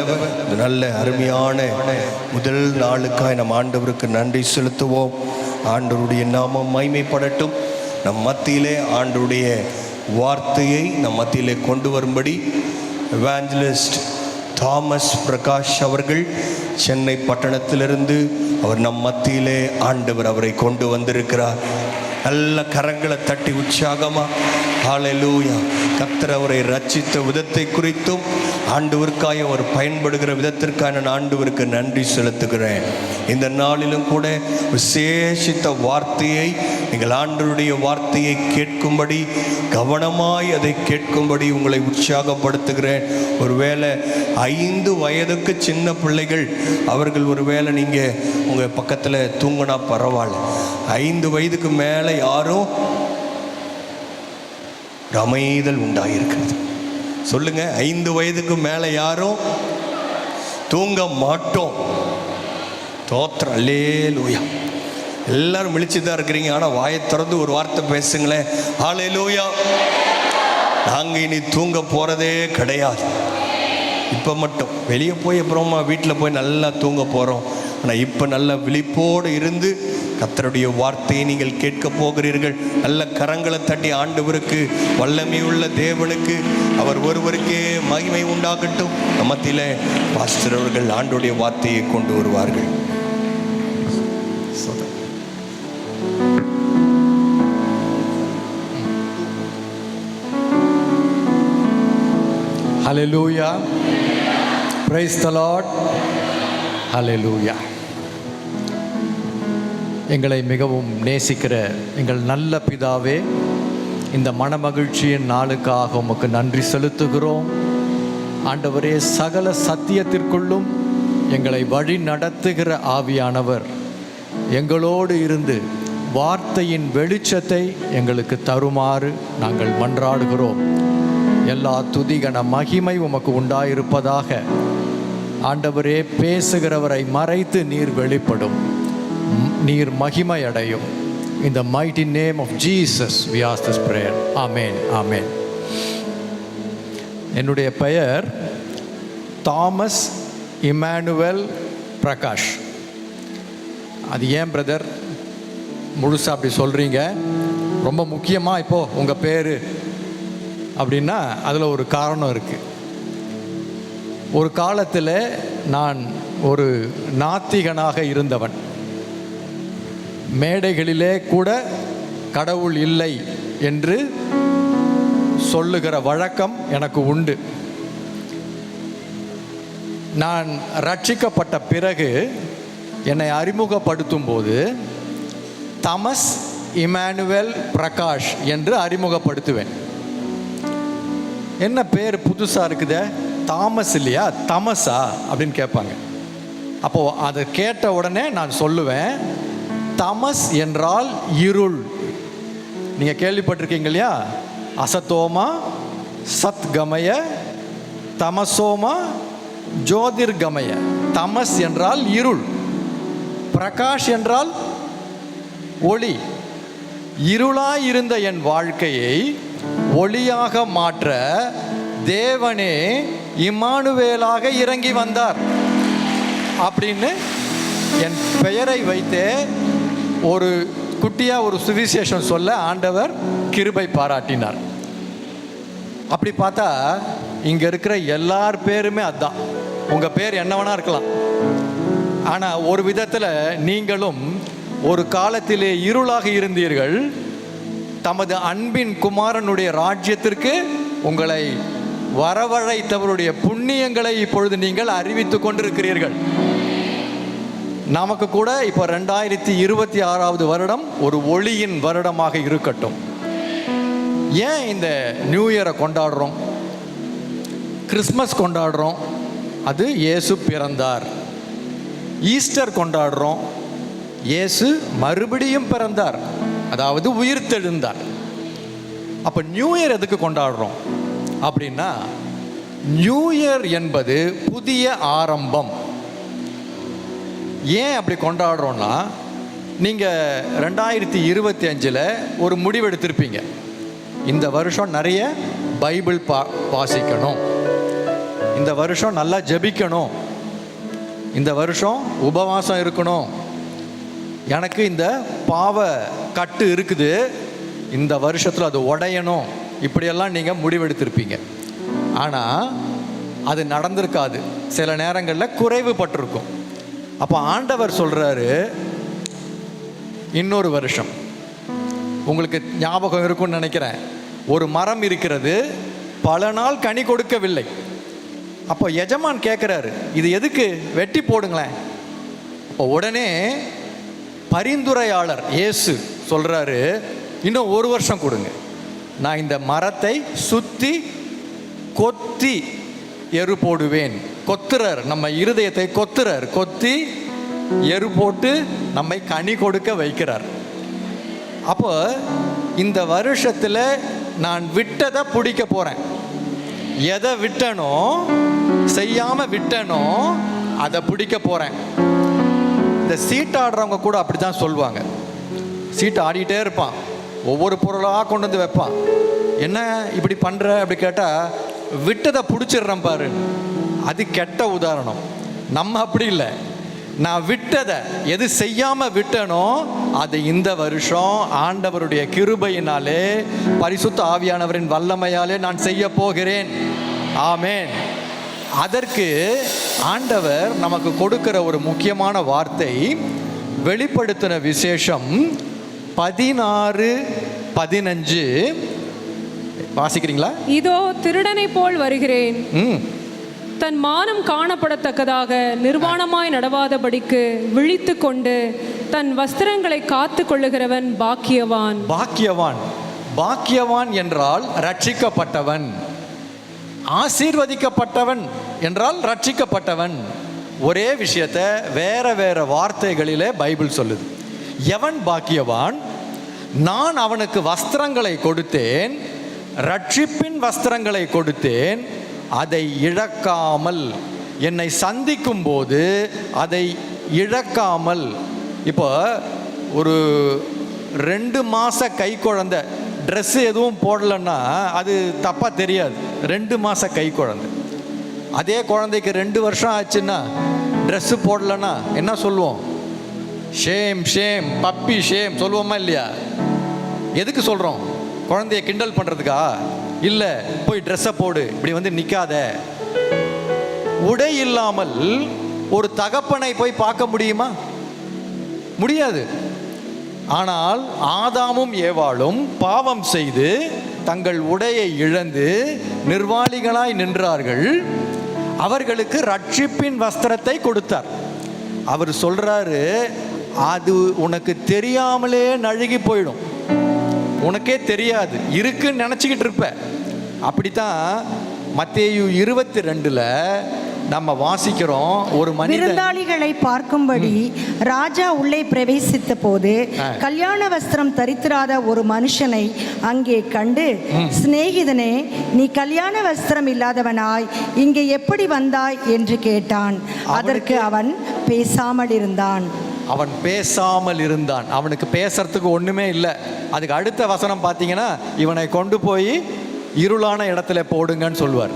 நல்ல அருமையான முதல் நாளுக்காய் நம் ஆண்டவருக்கு நன்றி செலுத்துவோம். ஆண்டவருடைய நாமம் மகிமைப்படட்டும். நம் மத்தியிலே ஆண்டவருடைய வார்த்தையை நம் மத்தியிலே கொண்டு வரும்படி எவாஞ்சலிஸ்ட் தாமஸ் பிரகாஷ் அவர்கள் சென்னை பட்டணத்திலிருந்து அவர் நம் மத்தியிலே ஆண்டவர் அவரை கொண்டு வந்திருக்கிறார். நல்ல கரங்களை தட்டி உற்சாகமா ஹல்லேலூயா. கர்த்தர் அவரை ரட்சித்த விதத்தை குறித்தும் ஆண்டவருக்காய் அவர் பயன்படுகிற விதத்திற்காக நான் ஆண்டவருக்கு நன்றி செலுத்துகிறேன். இந்த நாளிலும் கூட விசேஷித்த வார்த்தையை நீங்கள் ஆண்டவருடைய வார்த்தையை கேட்கும்படி கவனமாய் அதை கேட்கும்படி உங்களை உற்சாகப்படுத்துகிறேன். ஒருவேளை 5 வயதுக்கு சின்ன பிள்ளைகள் அவர்கள் ஒருவேளை நீங்கள் உங்கள் பக்கத்தில் தூங்கினா பரவாயில்ல. 5 வயதுக்கு மேலே யாரும் அமைதல் உண்டாயிருக்கிறது. சொல்லுங்க, 5 வயதுக்கு மேலே யாரும் தூங்க மாட்டோம். தோத்திரம் அல்லேலூயா. எல்லாரும் விழிச்சுதான் இருக்கிறீங்க. ஆனால் வாயை திறந்து ஒரு வார்த்தை பேசுங்களேன். ஹல்லேலூயா. நாங்கள் இனி தூங்க போகிறதே கிடையாது. இப்போ மட்டும் வெளியே போய் அப்புறமா வீட்டில் போய் நல்லா தூங்க போகிறோம். ஆனால் இப்போ நல்ல விழிப்போடு இருந்து கர்த்தருடைய வார்த்தையை நீங்கள் கேட்க போகிறீர்கள். நல்ல கரங்களை தட்டி ஆண்டவருக்கு, வல்லமையுள்ள தேவனுக்கு, அவர் ஒருவருக்கே மகிமை உண்டாகட்டும். மத்தியில் பாஸ்டர் அவர்கள் ஆண்டவருடைய வார்த்தையை கொண்டு வருவார்கள். Hallelujah. Praise the Lord. Hallelujah. எங்களை மிகவும் நேசிக்கிற எங்கள் நல்ல பிதாவே, இந்த மனமகிழ்ச்சியின் நாளுக்காக உமக்கு நன்றி செலுத்துகிறோம். ஆண்டவரே, சகல சத்தியத்திற்குள்ளும் எங்களை வழி நடத்துகிற ஆவியானவர் எங்களோடு இருந்து வார்த்தையின் வெளிச்சத்தை எங்களுக்கு தருமாறு நாங்கள் மன்றாடுகிறோம். எல்லா துதிகன மகிமை உமக்கு உண்டாயிருப்பதாக. ஆண்டவரே, பேசுகிறவரை மறைத்து நீர் வெளிப்படும், நீர் மகிமை அடையும். In the mighty name of Jesus, we ask this prayer. Amen. Amen. என்னுடைய பெயர் தாமஸ் இமானுவேல் பிரகாஷ். அது ஏன் பிரதர் முழுசாக அப்படி சொல்கிறீங்க? ரொம்ப முக்கியமாக இப்போது உங்கள் பேர் அப்படின்னா அதில் ஒரு காரணம் இருக்குது. ஒரு காலத்தில் நான் ஒரு நாத்திகனாக இருந்தவன். மேடைகளிலே கூட கடவுள் இல்லை என்று சொல்லுகிற வழக்கம் எனக்கு உண்டு. நான் ரட்சிக்கப்பட்ட பிறகு என்னை அறிமுகப்படுத்தும் போது தாமஸ் இமானுவேல் பிரகாஷ் என்று அறிமுகப்படுத்துவேன். என்ன பேர் புதுசாக இருக்குதே, தாமஸ் இல்லையா, தமஸா அப்படின்னு கேட்பாங்க. அப்போது அதை கேட்ட உடனே நான் சொல்லுவேன், தமஸ் என்றால் இருள். நீங்கள் கேள்விப்பட்டிருக்கீங்க இல்லையா, அசத்தோமா சத்கமய தமசோமா ஜோதிர்கமய. தமஸ் என்றால் இருள், பிரகாஷ் என்றால் ஒளி. இருளாயிருந்த என் வாழ்க்கையை ஒளியாக மாற்ற தேவனே இம்மானுவேலாக இறங்கி வந்தார் அப்படின்னு என் பெயரை வைத்தே ஒரு குட்டியாக ஒரு சுவிசேஷம் சொல்ல ஆண்டவர் கிருபை பாராட்டினார். அப்படி பார்த்தா இங்கே இருக்கிற எல்லார் பேருமே அதுதான். உங்கள் பேர் என்ன வேணா இருக்கலாம், ஆனால் ஒரு விதத்தில் நீங்களும் ஒரு காலத்திலே இருளாக இருந்தீர்கள். தமது அன்பின் குமாரனுடைய ராஜ்யத்திற்கு உங்களை வரவழைத்தவருடைய புண்ணியங்களை இப்பொழுது நீங்கள் அறிவித்து கொண்டிருக்கிறீர்கள். நமக்கு கூட இப்போ 2026 வருடம் ஒரு ஒளியின் வருடமாக இருக்கட்டும். ஏன் இந்த நியூ இயரை கொண்டாடுறோம், கிறிஸ்மஸ் கொண்டாடுறோம்? அது இயேசு பிறந்தார். ஈஸ்டர் கொண்டாடுறோம், இயேசு மறுபடியும் பிறந்தார், அதாவது உயிர் தெழுந்தார். அப்போ நியூ இயர் எதுக்கு கொண்டாடுறோம் அப்படின்னா, நியூ இயர் என்பது புதிய ஆரம்பம். ஏன் அப்படி கொண்டாடுறோன்னா, நீங்கள் 2025 ஒரு முடிவெடுத்திருப்பீங்க, இந்த வருஷம் நிறைய பைபிள் வாசிக்கணும், இந்த வருஷம் நல்லா ஜெபிக்கணும், இந்த வருஷம் உபவாசம் இருக்கணும், எனக்கு இந்த பாவ கட்டு இருக்குது, இந்த வருஷத்தில் அது உடையணும், இப்படியெல்லாம் நீங்கள் முடிவெடுத்திருப்பீங்க. ஆனால் அது நடந்திருக்காது, சில நேரங்களில் குறைவுபட்டிருக்கும். அப்போ ஆண்டவர் சொல்கிறாரு, இன்னொரு வருஷம். உங்களுக்கு ஞாபகம் இருக்கும்னு நினைக்கிறேன், ஒரு மரம் இருக்கிறது, பல நாள் கனி கொடுக்கவில்லை. அப்போ எஜமான் கேட்குறாரு, இது எதுக்கு, வெட்டி போடுங்களேன். அப்போ உடனே பரிந்துரையாளர் இயேசு சொல்கிறாரு, இன்னும் ஒரு வருஷம் கொடுங்க, நான் இந்த மரத்தை சுற்றி கொத்தி எரு போடுவேன். கொத்துறார், நம்ம இருதயத்தை கொத்துறார், கொத்தி எரு போட்டு நம்மை கனி கொடுக்க வைக்கிறார். அப்போ இந்த வருஷத்தில் நான் விட்டதை பிடிக்க போகிறேன். எதை விட்டனோ, செய்யாமல் விட்டனோ அதை பிடிக்க போகிறேன். இந்த சீட்டு ஆடுறவங்க கூட அப்படி தான் சொல்லுவாங்க. சீட்டு ஆடிக்கிட்டே இருப்பான், ஒவ்வொரு பொருளாக கொண்டு வந்து வைப்பான். என்ன இப்படி பண்ணுற அப்படி கேட்டால், விட்டதை பிடிச்சிடுறேன் பாரு. அது கெட்ட உதாரணம். நம்ம அப்படி இல்லை, நான் விட்டதை எது செய்யாமல் விட்டனோ அது இந்த வருஷம் ஆண்டவருடைய கிருபையினாலே, பரிசுத்த ஆவியானவரின் வல்லமையாலே நான் செய்ய போகிறேன். ஆமேன். அதற்கு ஆண்டவர் நமக்கு கொடுக்கிற ஒரு முக்கியமான வார்த்தை, வெளிப்படுத்தின விசேஷம் 16:15 வாசிக்கிறீங்களா? இதோ திருடனை போல் வருகிறேன், தன் மானம் காணப்படத்தக்கதாக நிர்வாணமாய் நடவாதபடிக்கு விழித்து கொண்டு தன் வஸ்திரங்களை காத்து கொள்ளுகிறவன் பாக்கியவான். பாக்கியவான், பாக்கியவான் என்றால் ரட்சிக்கப்பட்டவன், ஆசீர்வதிக்கப்பட்டவன் என்றால் ரட்சிக்கப்பட்டவன். ஒரே விஷயத்தை வேற வேற வார்த்தைகளிலே பைபிள் சொல்லுது. எவன் பாக்கியவான்? நான் அவனுக்கு வஸ்திரங்களை கொடுத்தேன், ரட்சிப்பின் வஸ்திரங்களை கொடுத்தேன், அதை இழக்காமல், என்னை சந்திக்கும் போது அதை இழக்காமல். இப்போ ஒரு 2 மாச கை குழந்தை ட்ரெஸ்ஸு எதுவும் போடலன்னா அது தப்பாக தெரியாது. 2 மாச கை குழந்தை. அதே குழந்தைக்கு 2 வருஷம் ஆச்சுன்னா ட்ரெஸ்ஸு போடலன்னா என்ன சொல்லுவோம்? ஷேம் ஷேம், பப்பி ஷேம் சொல்லுவோமா இல்லையா? எதுக்கு சொல்கிறோம்? குழந்தைய கிண்டல் பண்ணுறதுக்கா? இல்லை, போய் ட்ரெஸ்ஸை போடு, இப்படி வந்து நிற்காத. உடை இல்லாமல் ஒரு தகப்பனை போய் பார்க்க முடியுமா? முடியாது. ஆனால் ஆதாமும் ஏவாளும் பாவம் செய்து தங்கள் உடையை இழந்து நிர்வாணிகளாய் நின்றார்கள். அவர்களுக்கு ரட்சிப்பின் வஸ்திரத்தை கொடுத்தார். அவர் சொல்றாரு, அது உனக்கு தெரியாமலே நழுகி போயிடும், உனக்கே தெரியாது, இருக்குன்னு நினச்சிக்கிட்டு இருப்ப. அப்படித்தான் மத்தேயு 22ல் நம்ம வாசிக்கிறோம். ஒரு விருந்தாளிகளை பார்க்கும்படி ராஜா உள்ளே பிரவேசித்த போது கல்யாண வஸ்திரம் தரித்திராத ஒரு மனுஷனை அங்கே கண்டு, சிநேகிதனே, நீ கல்யாண வஸ்திரம் இல்லாதவனாய் இங்கே எப்படி வந்தாய் என்று கேட்டான். அதற்கு அவன் பேசாமல் இருந்தான். அவனுக்கு பேசுறதுக்கு ஒண்ணுமே இல்லை. அதுக்கு அடுத்த வசனம் பார்த்தீங்கன்னா, இவனை கொண்டு போய் இருளான இடத்துல போடுங்கன்னு சொல்லுவார்.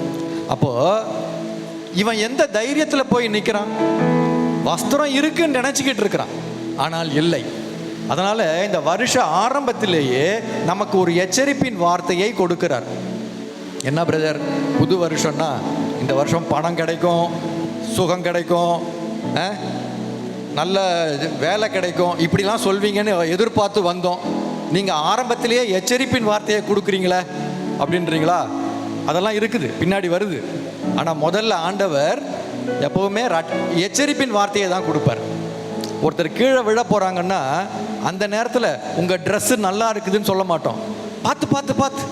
அப்போ இவன் எந்த தைரியத்தில் போய் நிற்கிறான்? வஸ்திரம் இருக்குன்னு நினச்சிக்கிட்டு இருக்கிறான், ஆனால் இல்லை. அதனால் இந்த வருஷ ஆரம்பத்திலேயே நமக்கு ஒரு எச்சரிப்பின் வார்த்தையை கொடுக்கிறார். என்ன பிரதர், புது வருஷம்னா இந்த வருஷம் பணம் கிடைக்கும், சுகம் கிடைக்கும், நல்ல வேலை கிடைக்கும், இப்படிலாம் சொல்வீங்கன்னு எதிர்பார்த்து வந்தோம். நீங்கள் ஆரம்பத்திலேயே எச்சரிப்பின் வார்த்தையை கொடுக்குறீங்களே அப்படின்றீங்களா? அதெல்லாம் இருக்குது, பின்னாடி வருது. ஆனால் முதல்ல ஆண்டவர் எப்போவுமே எச்சரிப்பின் வார்த்தையை தான் கொடுப்பார். ஒருத்தர் கீழே விழ போகிறாங்கன்னா அந்த நேரத்தில் உங்கள் ட்ரெஸ்ஸு நல்லா இருக்குதுன்னு சொல்ல மாட்டோம், பார்த்து பார்த்து பார்த்து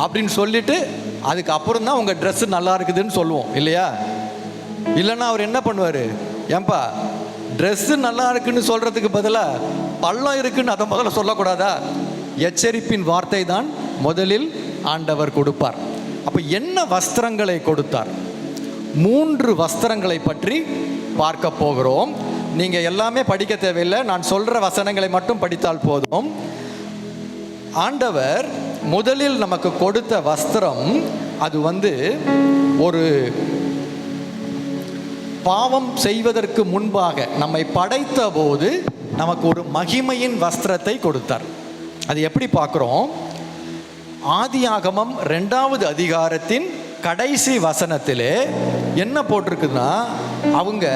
அப்படின்னு சொல்லிட்டு அதுக்கப்புறம் தான் உங்கள் ட்ரெஸ்ஸு நல்லா இருக்குதுன்னு சொல்லுவோம் இல்லையா? இல்லைன்னா அவர் என்ன பண்ணுவார்? ஏன்பா ட்ரெஸ்ஸு நல்லா இருக்குன்னு சொல்கிறதுக்கு பதிலாக பள்ளம் இருக்குன்னு அதை முதல்ல சொல்லக்கூடாதா? எச்சரிப்பின் வார்த்தை தான் முதலில் ஆண்டவர் கொடுப்பார். அப்போ என்ன வஸ்திரங்களை கொடுத்தார்? 3 வஸ்திரங்களை பற்றி பார்க்க போகிறோம். நீங்கள் எல்லாமே படிக்க தேவையில்லை, நான் சொல்கிற வசனங்களை மட்டும் படித்தால் போதும். ஆண்டவர் முதலில் நமக்கு கொடுத்த வஸ்திரம், அது ஒரு பாவம் செய்வதற்கு முன்பாக நம்மை படைத்த போது நமக்கு ஒரு மகிமையின் வஸ்திரத்தை கொடுத்தார். அது எப்படி பார்க்குறோம்? ஆதியாகமம் 2வது அதிகாரத்தின் கடைசி வசனத்திலே என்ன போட்டிருக்குன்னா, அவங்க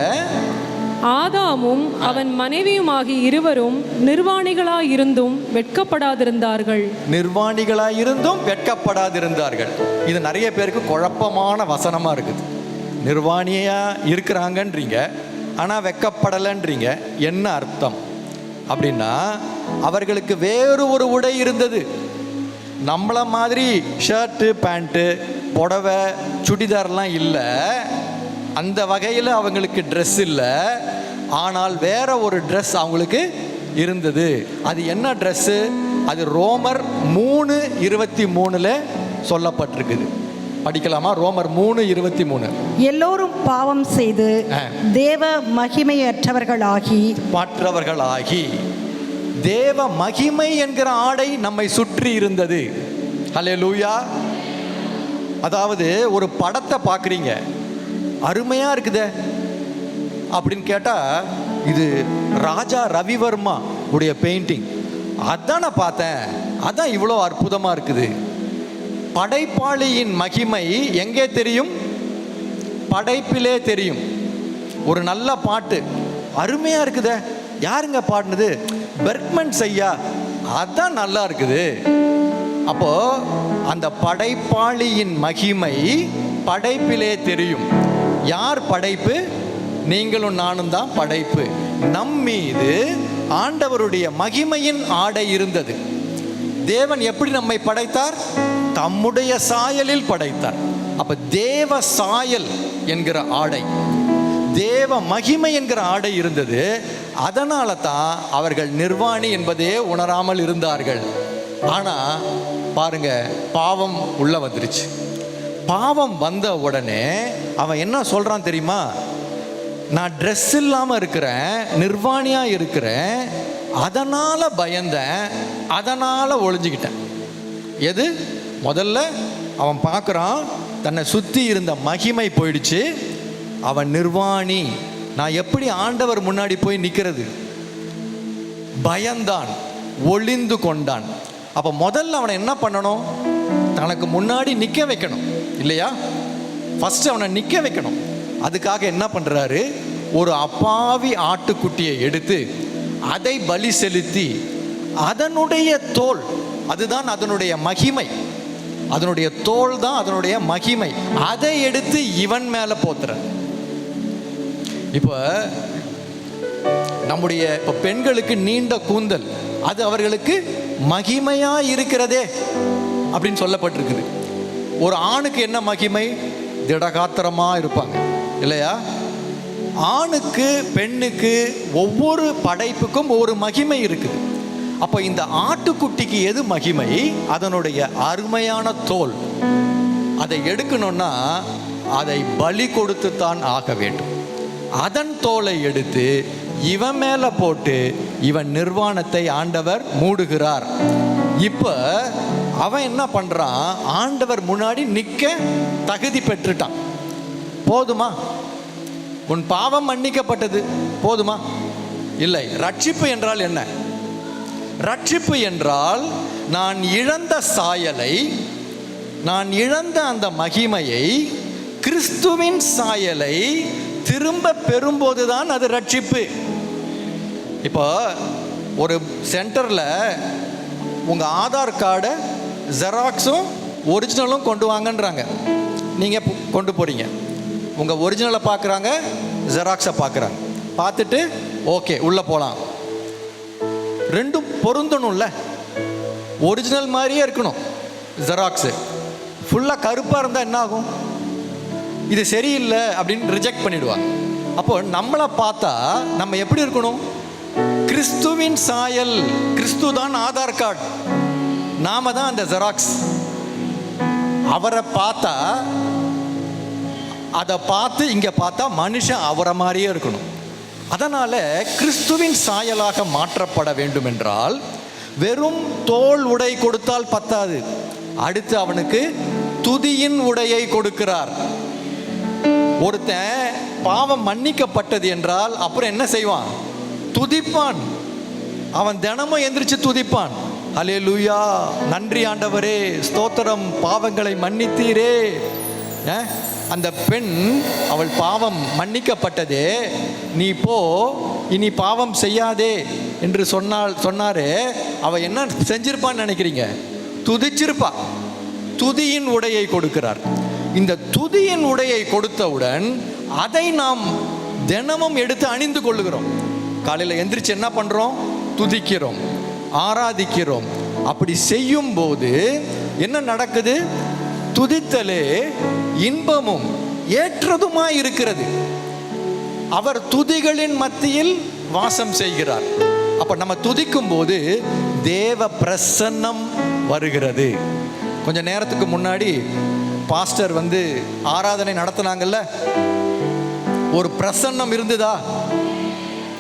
ஆதாமும் அவன் மனைவியுமாகி இருவரும் நிர்வாணிகளாயிருந்தும் வெட்கப்படாதிருந்தார்கள். இது நிறைய பேருக்கு குழப்பமான வசனமாக இருக்குது. நிர்வாணியா இருக்கிறாங்கன்றீங்க, ஆனால் வெட்கப்படலைன்றீங்க. என்ன அர்த்தம் அப்படின்னா, அவர்களுக்கு வேறு ஒரு உடை இருந்தது. நம்மள மாதிரி ஷர்ட்டு பேண்ட்டு புடவை சுடிதார்லாம் இல்லை, அந்த வகையில் அவங்களுக்கு ட்ரெஸ் இல்லை. ஆனால் வேற ஒரு ட்ரெஸ் அவங்களுக்கு இருந்தது. அது என்ன ட்ரெஸ்ஸு? அது ரோமர் 3:23 சொல்லப்பட்டிருக்குது. படிக்கலாமா? ரோமர் 3:23. எல்லோரும் பாவம் செய்து தேவ மகிமையற்றவர்களாகி தேவ மகிமை என்கிற ஆடை நம்மை சுற்றி இருந்தது. ஹல்லேலூயா. அதாவது ஒரு படத்தை பார்க்குறீங்க, அருமையாக இருக்குதே அப்படின்னு கேட்டால், இது ராஜா ரவிவர்மா உடைய பெயிண்டிங், அதான் நான் பார்த்தேன், அதான் இவ்வளோ அற்புதமாக இருக்குது. படைப்பாளியின் மகிமை எங்கே தெரியும்? படைப்பிலே தெரியும். ஒரு நல்ல பாட்டு அருமையாக இருக்குதே, யாருங்க பாடினது? பெர்க்மன்ஸ் ஐயா, அதான் நல்லா இருக்குது. அப்போ அந்த படைப்பாளியின் மகிமை படைப்பிலே தெரியும். யார் படைப்பு? நீங்களும் நானும் தான் படைப்பு. நம் மீது ஆண்டவருடைய மகிமையின் ஆடை இருந்தது. தேவன் எப்படி நம்மை படைத்தார்? தம்முடைய சாயலில் படைத்தார். அப்ப தேவ சாயல் என்கிற ஆடை, தேவ மகிமை என்கிற ஆடை இருந்தது. அதனால தான் அவர்கள் நிர்வாணி என்பதே உணராமல் இருந்தார்கள். ஆனால் பாருங்க, பாவம் உள்ள வந்துருச்சு. பாவம் வந்த உடனே அவன் என்ன சொல்கிறான் தெரியுமா? நான் ட்ரெஸ் இல்லாமல் இருக்கிறேன், நிர்வாணியாக இருக்கிறேன், அதனால் பயந்தேன், அதனால் ஒளிஞ்சுக்கிட்டேன். எது? முதல்ல அவன் பார்க்குறான், தன்னை சுற்றி இருந்த மகிமை போயிடுச்சு, அவன் நிர்வாணி. நான் எப்படி ஆண்டவர் முன்னாடி போய் நிற்கிறது? பயந்தான், ஒளிந்து கொண்டான். அப்போ முதல்ல அவனை என்ன பண்ணணும்? தனக்கு முன்னாடி நிற்க வைக்கணும் இல்லையா? ஃபஸ்ட்டு அவனை நிற்க வைக்கணும். அதுக்காக என்ன பண்ணுறாரு? ஒரு அப்பாவி ஆட்டுக்குட்டியை எடுத்து அதை பலி செலுத்தி அதனுடைய தோல், அதுதான் அதனுடைய மகிமை, அதனுடைய தோல் தான் அதனுடைய மகிமை, அதை எடுத்து இவன் மேலே போத்துற. இப்போ நம்முடைய இப்போ பெண்களுக்கு நீண்ட கூந்தல், அது அவர்களுக்கு மகிமையா இருக்கிறதே அப்படின்னு சொல்லப்பட்டிருக்குது. ஒரு ஆணுக்கு என்ன மகிமை? திடகாத்திரமா இருப்பாங்க இல்லையா? ஆணுக்கு பெண்ணுக்கு ஒவ்வொரு படைப்புக்கும் ஒவ்வொரு மகிமை இருக்குது. அப்போ இந்த ஆட்டுக்குட்டிக்கு எது மகிமை? அதனுடைய அருமையான தோல். அதை எடுக்கணும்னா அதை பலி கொடுத்து தான் ஆக வேண்டும். அதன் தோலை எடுத்து இவன் மேலே போட்டு இவன் நிர்வாணத்தை ஆண்டவர் மூடுகிறார். இப்போ அவன் என்ன பண்ணுறான்? ஆண்டவர் முன்னாடி நிற்க தகுதி பெற்றுட்டான். போதுமா? உன் பாவம் மன்னிக்கப்பட்டது, போதுமா? இல்லை. ரட்சிப்பு என்றால் என்ன? ரட்சிப்பு என்றால் நான் இழந்த சாயலை, நான் இழந்த அந்த மகிமையை, கிறிஸ்துவின் சாயலை திரும்ப பெறும்போது தான் அது ரட்சிப்பு. இப்போ ஒரு சென்டரில் உங்கள் ஆதார் கார்டை ஜெராக்ஸும் ஒரிஜினலும் கொண்டு வாங்கன்றாங்க. நீங்கள் கொண்டு போகிறீங்க, உங்கள் ஒரிஜினலை பார்க்குறாங்க, ஜெராக்ஸை பார்க்குறாங்க. பார்த்துட்டு ஓகே உள்ளே போகலாம். ரெண்டும் பொருந்தணும்ல. ஒரிஜினல் மாதிரியே இருக்கணும். ஜெராக்ஸு ஃபுல்லாக கருப்பாக இருந்தால் என்ன ஆகும்? இது சரியில்லை அப்படின்னு ரிஜெக்ட் பண்ணிடுவாங்க. அப்போ நம்மளை பார்த்தா நம்ம எப்படி இருக்கணும்? கிறிஸ்துவின் சாயல். கிறிஸ்து தான் ஆதார் கார்டு, நாம தான் அந்த ஜெராக்ஸ். அவரை பார்த்தா, அதை பார்த்து இங்கே பார்த்தா மனுஷன் அவரை மாதிரியே இருக்கணும். அதனால் கிறிஸ்துவின் சாயலாக மாற்றப்பட வேண்டும் என்றால் வெறும் தோல் உடை கொடுத்தால் பத்தாது. அடுத்து அவனுக்கு துதியின் உடையை கொடுக்கிறார். ஒருத்தன் பாவம் மன்னிக்கப்பட்டது என்றால் அப்புறம் என்ன செய்வான்? துதிப்பான். அவன் தினமும் எந்திரிச்சு துதிப்பான். அல்லேலூயா, நன்றி ஆண்டவரே, ஸ்தோத்திரம், பாவங்களை மன்னித்தீரே. அந்த பெண், அவள் பாவம் மன்னிக்கப்பட்டதே, நீ போ, இனி பாவம் செய்யாதே என்று சொன்னாரே, அவள் என்ன செஞ்சிருப்பான்னு நினைக்கிறீங்க? துதிச்சிருப்பா. துதியின் உடையை கொடுக்கிறார். இந்த துதியின் உடையை கொடுத்தவுடன் அதை நாம் தினமும் எடுத்து அணிந்து கொள்ளுகிறோம். காலையில் எந்திரிச்சு என்ன பண்ணுறோம்? துதிக்கிறோம், ஆராதிக்கிறோம். அப்படி செய்யும் போது என்ன நடக்குது? துதித்தலே இன்பமும் ஏற்றதுமாய் இருக்கிறது. அவர் துதிகளின் மத்தியில் வாசம் செய்கிறார். அப்ப நம்ம துதிக்கும் போது தேவ பிரசன்னம் வருகிறது. கொஞ்ச நேரத்துக்கு முன்னாடி பாஸ்டர் ஆராதனை நடத்தினாங்கல்ல, ஒரு பிரசன்னம் இருந்ததா?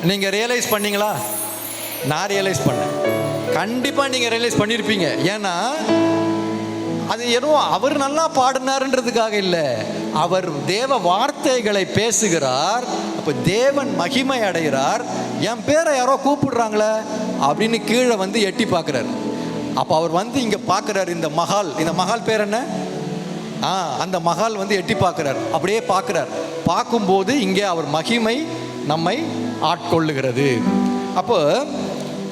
நீங்க ரியலைஸ் பண்ணீங்களா? நான் ரியலைஸ் பண்ணேன். கண்டிப்பா நீங்க ரியலைஸ் பண்ணியிருப்பீங்க. ஏன்னா அது ஏதோ அவர் நல்லா பாடினார்ன்றதுக்காக இல்லை, அவர் தேவ வார்த்தைகளை பேசுகிறார். அப்போ தேவன் மகிமை அடைகிறார். என் பேரை யாரோ கூப்பிடுறாங்களே அப்படின்னு கீழே எட்டி பார்க்குறார். அப்போ அவர் இங்கே பார்க்குறாரு. இந்த மகால் பேர் என்ன? அந்த மகால் எட்டி பார்க்குறார். அப்படியே பார்க்குறார். பார்க்கும்போது இங்கே அவர் மகிமை நம்மை ஆட்கொள்ளுகிறது. அப்போ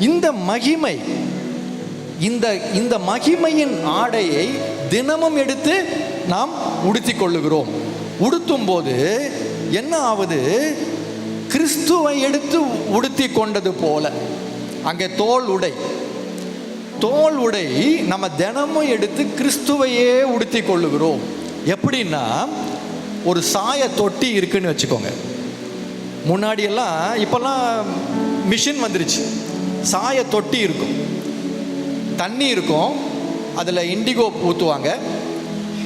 இந்த மகிமை, இந்த மகிமையின் ஆடையை தினமும் எடுத்து நாம் உடுத்தி கொள்ளுகிறோம். உடுத்தும் போது என்ன ஆகுது? கிறிஸ்துவை எடுத்து உடுத்தி கொண்டது போல. அங்கே தோல் உடை நம்ம தினமும் எடுத்து கிறிஸ்துவையே உடுத்தி கொள்ளுகிறோம். எப்படின்னா, ஒரு சாய தொட்டி இருக்குன்னு வச்சுக்கோங்க. முன்னாடியெல்லாம், இப்போல்லாம் மிஷின் வந்துருச்சு. சாய தொட்டி இருக்கும், தண்ணி இருக்கும், அதில் இண்டிகோ ஊற்றுவாங்க.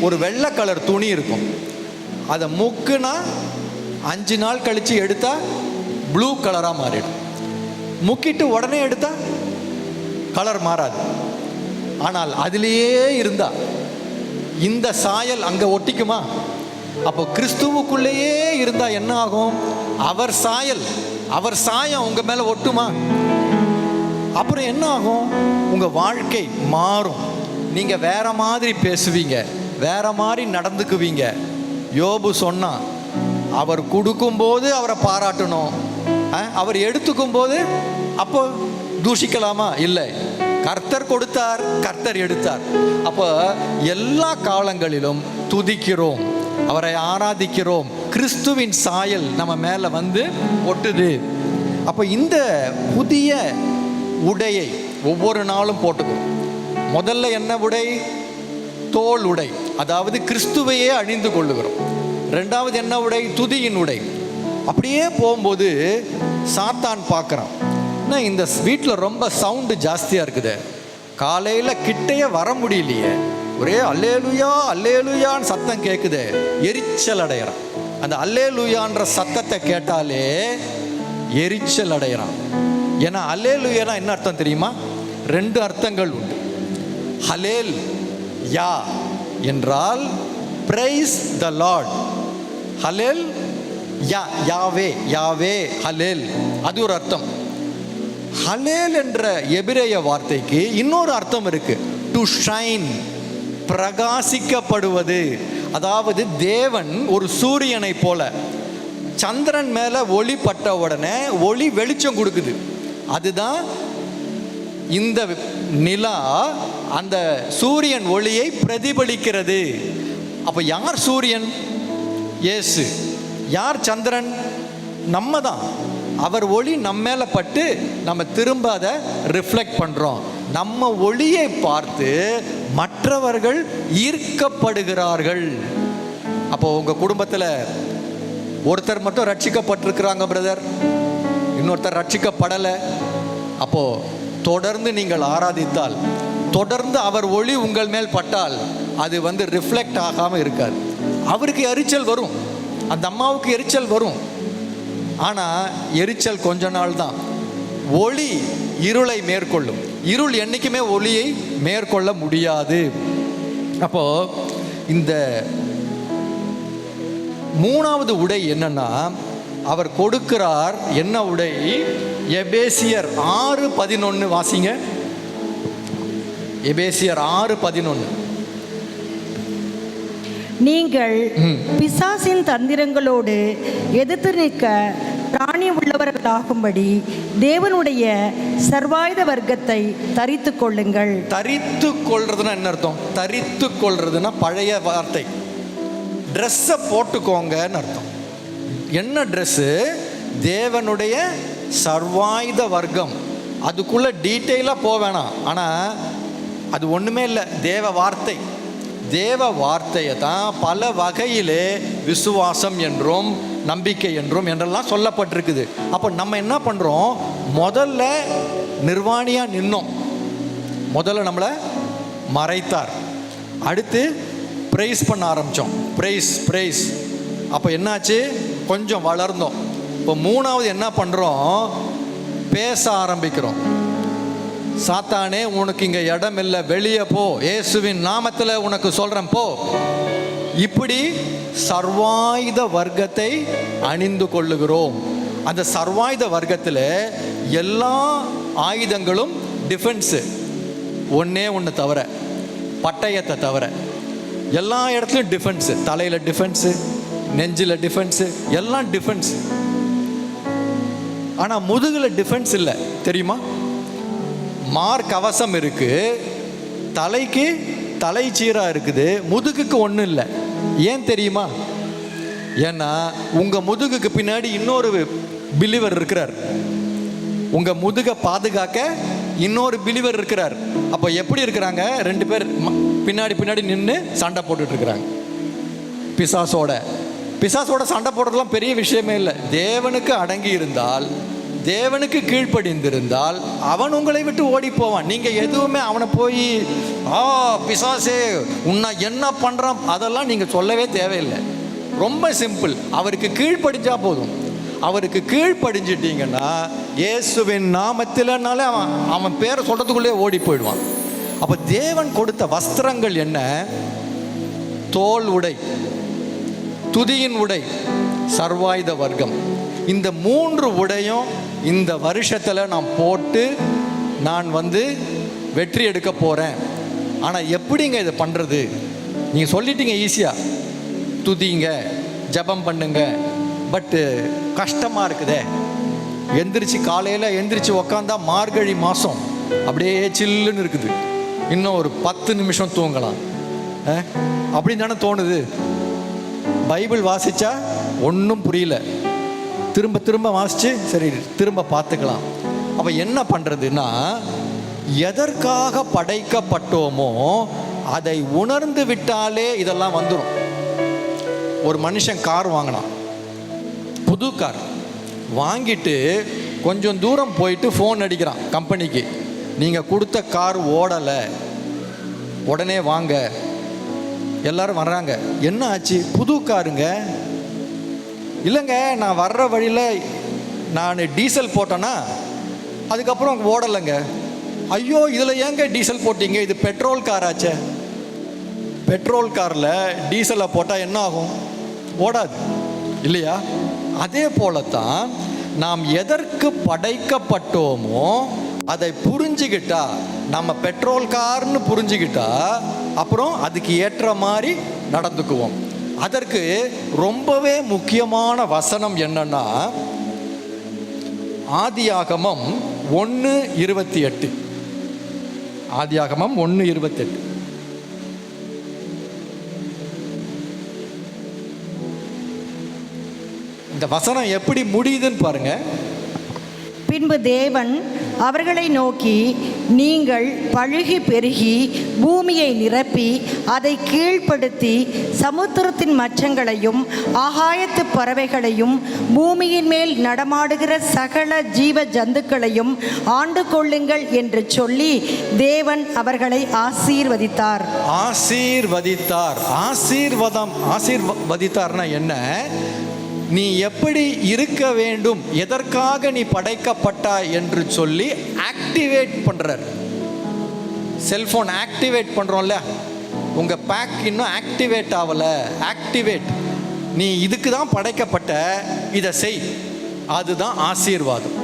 ஒரு வெள்ளை கலர் துணி இருக்கும். அதை முக்குனா 5 நாள் கழித்து எடுத்தால் ப்ளூ கலராக மாறிடும். முக்கிட்டு உடனே எடுத்தா கலர் மாறாது. ஆனால் அதிலேயே இருந்தா இந்த சாயல் அங்கே ஒட்டிக்குமா? அப்போ கிறிஸ்துவுக்குள்ளேயே இருந்தா என்ன ஆகும்? அவர் சாயல், அவர் சாயம் உங்க மேல ஒட்டுமா? அப்புறம் என்ன ஆகும்? உங்க வாழ்க்கை மாறும். நீங்க வேற மாதிரி பேசுவீங்க, வேற மாதிரி நடந்துக்குவீங்க. யோபு சொன்னா, அவர் கொடுக்கும்போது அவரை பாராட்டணும், அவர் எடுத்துக்கும் போது அப்போ தூஷிக்கலாமா? இல்லை. கர்த்தர் கொடுத்தார், கர்த்தர் எடுத்தார். அப்போ எல்லா காலங்களிலும் துதிக்கிறோம், அவரை ஆராதிக்கிறோம். கிறிஸ்துவின் சாயல் நம்ம மேல வந்து ஒட்டுது. அப்போ இந்த புதிய உடையை ஒவ்வொரு நாளும் போட்டுக்கிறோம். முதல்ல என்ன உடை? தோல் உடை, அதாவது கிறிஸ்துவையே அணிந்து கொள்ளுகிறோம். ரெண்டாவது என்ன உடை? துதியின் உடை. அப்படியே போகும்போது சாத்தான் பார்க்குறான், இந்த வீட்டில் ரொம்ப சவுண்டு ஜாஸ்தியாக இருக்குது, காலையில் கிட்டையே வர முடியலையே, ஒரே அல்லேலுயா அல்லேலுயான்னு சத்தம் கேட்குது. எரிச்சல் அடைகிறான். அந்த அல்லேலுயான்ற சத்தத்தை கேட்டாலே எரிச்சல் அடைகிறான். ஏன்னா அல்லேலுயானா என்ன அர்த்தம் தெரியுமா? ரெண்டு அர்த்தங்கள் உண்டு. ஹலேல் யா என்றால் பிரைஸ் த லார்ட். ஹலேல் யா, யாவே, யாவே ஹலேல், அது ஒரு அர்த்தம். ஹலேல் என்ற எபிரேய வார்த்தைக்கு இன்னொரு அர்த்தம் இருக்கு. டு ஷைன், பிரகாசிக்கப்படுவது. அதாவது தேவன் ஒரு சூரியனை போல, சந்திரன் மேல ஒளி பட்ட உடனே ஒளி வெளிச்சம் கொடுக்குது. அதுதான் இந்த நிலா அந்த சூரியன் ஒளியை பிரதிபலிக்கிறது. அப்ப யார் சூரியன்? இயேசு. யார் சந்திரன்? நம்ம தான். அவர் ஒளி நம்ம மேல பட்டு நம்ம திரும்ப அதை ரிஃப்ளெக்ட் பண்றோம். நம்ம ஒளியை பார்த்து மற்றவர்கள் ஈர்க்கப்படுகிறார்கள். அப்போ உங்க குடும்பத்தில் ஒருத்தர் மட்டும் ரட்சிக்கப்பட்டிருக்கிறாங்க பிரதர், இன்னொருத்தர் ரட்சிக்கப்படலை. அப்போ தொடர்ந்து நீங்கள் ஆராதித்தால், தொடர்ந்து அவர் ஒளி உங்கள் மேல் பட்டால் அது வந்து ரிஃப்ளெக்ட் ஆகாமல் இருக்காது. அவருக்கு எரிச்சல் வரும், அந்த அம்மாவுக்கு எரிச்சல் வரும். ஆனால் எரிச்சல் கொஞ்ச நாள் தான். ஒளி இருளை மேற்கொள்ளும், இருள் என்றைக்குமே ஒளியை மேற்கொள்ள முடியாது. அப்போ இந்த மூணாவது உடை என்னன்னா, அவர் கொடுக்கிறார். என்ன உடை? எபேசியர் 6:11 வாசிங்க. எபேசியர் 6:11. நீங்கள் பிசாசின் தந்திரங்களோடு எதிர்த்து நிற்க பிராணி உள்ளவர்களாகும்படி தேவனுடைய சர்வாயுத வர்க்கத்தை தரித்து கொள்ளுங்கள். தரித்து கொள்றதுன்னா என்ன அர்த்தம்? தரித்து கொள்றதுன்னா பழைய வார்த்தை, ட்ரெஸ்ஸை போட்டுக்கோங்கன்னு அர்த்தம். என்ன ட்ரெஸ்ஸு? தேவனுடைய சர்வாயுத வர்க்கம். அதுக்குள்ள டீட்டெயிலாக போக வேணாம். ஆனால் அது ஒன்றுமே இல்லை, தேவ வார்த்தை. தேவ வார்த்தையை தான் பல வகையிலே விசுவாசம் என்றும் நம்பிக்கை என்றெல்லாம் சொல்லப்பட்டிருக்குது. அப்போ நம்ம என்ன பண்ணுறோம்? முதல்ல நிர்வாணியாக நின்னோம், முதல்ல நம்மளை மறைத்தார். அடுத்து ப்ரைஸ் பண்ண ஆரம்பித்தோம், ப்ரைஸ் ப்ரைஸ். அப்போ என்னாச்சு? கொஞ்சம் வளர்ந்தோம். இப்போ மூணாவது என்ன பண்ணுறோம்? பேச ஆரம்பிக்கிறோம். சாத்தானே, உனக்கு இங்கே இடம் இல்லை, வெளியே போ, இயேசுவின் நாமத்தில் உனக்கு சொல்கிறேன் போ. இப்படி சர்வாயுத வர்க்கத்தை அணிந்து கொள்ளுகிறோம். அந்த சர்வாயுத வர்க்கத்தில் எல்லா ஆயுதங்களும் டிஃபென்ஸு, ஒன்றே ஒன்று தவிர, பட்டயத்தை தவிர எல்லா இடத்துலையும் டிஃபென்ஸு. தலையில் டிஃபென்ஸு, நெஞ்சில் டிஃபென்ஸு, எல்லாம் டிஃபென்ஸ். ஆனால் முதுகில் டிஃபென்ஸ் இல்லை, தெரியுமா? மார்க்கவசம் இருக்கு, தலைக்கு தலை சீராக இருக்குது, முதுகுக்கு ஒன்றும் இல்லை. ஏன் தெரியுமா? ஏன்னா உங்கள் முதுகுக்கு பின்னாடி இன்னொரு பிலிவர் இருக்கிறார், உங்கள் முதுகை பாதுகாக்க இன்னொரு பிலிவர் இருக்கிறார். அப்போ எப்படி இருக்கிறாங்க? ரெண்டு பேர் பின்னாடி பின்னாடி நின்று சண்டை போட்டுட்டு இருக்கிறாங்க. பிசாசோட சண்டை போடுறதுலாம் பெரிய விஷயமே இல்லை. தேவனுக்கு அடங்கி இருந்தால், தேவனுக்கு கீழ்ப்படிந்திருந்தால் அவன் உங்களை விட்டு ஓடி போவான். நீங்கள் எதுவுமே அவனை போய் பிசாசே உன்னை என்ன பண்ணுறான் அதெல்லாம் நீங்கள் சொல்லவே தேவையில்லை. ரொம்ப சிம்பிள், அவருக்கு கீழ்ப்படிஞ்சா போதும். அவருக்கு கீழ்ப்படிஞ்சிட்டீங்கன்னா இயேசுவின் நாமத்திலனாலே அவன் பேரை சொல்கிறதுக்குள்ளே ஓடி போயிடுவான். அப்போ தேவன் கொடுத்த வஸ்திரங்கள் என்ன? தோல் உடை, துதியின் உடை, சர்வாயுத வர்க்கம். இந்த 3 உடையும் இந்த வருஷத்தில் நான் போட்டு நான் வெற்றி எடுக்க போகிறேன். ஆனால் எப்படிங்க இதை பண்ணுறது? நீங்கள் சொல்லிட்டீங்க ஈஸியாக, துதிங்க, ஜெபம் பண்ணுங்க. பட்டு கஷ்டமாக இருக்குதே. காலையில் எந்திரிச்சு உக்காந்தா மார்கழி மாதம் அப்படியே சில்லுன்னு இருக்குது. இன்னும் ஒரு 10 நிமிஷம் தூங்கலாம் அப்படின்னு தானே தோணுது. பைபிள் வாசித்தா ஒன்றும் புரியல, திரும்ப திரும்ப வாசித்து சரி திரும்ப பார்த்துக்கலாம். அப்போ என்ன பண்ணுறதுன்னா, எதற்காக படைக்கப்பட்டோமோ அதை உணர்ந்து விட்டாலே இதெல்லாம் வந்துடும். ஒரு மனுஷன் கார் வாங்கினான், புது கார் வாங்கிட்டு கொஞ்சம் தூரம் போயிட்டு ஃபோன் அடிக்கிறான் கம்பெனிக்கு, நீங்கள் கொடுத்த கார் ஓடலை, உடனே வாங்க. எல்லாரும் வர்றாங்க. என்ன ஆச்சு? புது காருங்க. இல்லைங்க, நான் வர்ற வழியில் நான் டீசல் போட்டேன்னா அதுக்கப்புறம் ஓடலைங்க. ஐயோ, இதில் ஏங்க டீசல் போட்டீங்க? இது பெட்ரோல் காராச்சே. பெட்ரோல் காரில் டீசலை போட்டால் என்ன ஆகும்? ஓடாது இல்லையா? அதே போலத்தான் நாம் எதற்கு படைக்கப்பட்டோமோ அதை புரிஞ்சுக்கிட்டா, நம்ம பெட்ரோல் கார்னு புரிஞ்சுக்கிட்டா அப்புறம் அதுக்கு ஏற்ற மாதிரி நடந்துக்குவோம். அதற்கு ரொம்பவே முக்கியமான வசனம் என்னன்னா, ஆதியாகமம் 1:28. ஆதியாகமம் 1:28. இந்த வசனம் எப்படி முடியுதுன்னு பாருங்க. பின்பு தேவன் அவர்களை நோக்கி, நீங்கள் பழுகி பெருகி பூமியை நிரப்பி அதை கீழ்ப்படுத்தி சமுத்திரத்தின் மச்சங்களையும் ஆகாயத்து பறவைகளையும் பூமியின் மேல் நடமாடுகிற சகல ஜீவ ஜந்துக்களையும் ஆண்டு கொள்ளுங்கள் என்று சொல்லி தேவன் அவர்களை ஆசீர்வதித்தார். ஆசீர்வதித்தார்னா என்ன? நீ எப்படி இருக்க வேண்டும், எதற்காக நீ படைக்கப்பட்டாய் என்று சொல்லி ஆக்டிவேட் பண்றார். செல்போன் ஆக்டிவேட் பண்றோம்ல, உங்க பேக் இன்னும் ஆக்டிவேட் ஆகல. ஆக்டிவேட், நீ இதுக்கு தான் படைக்கப்பட்ட, இதை செய். அதுதான் ஆசீர்வாதம்.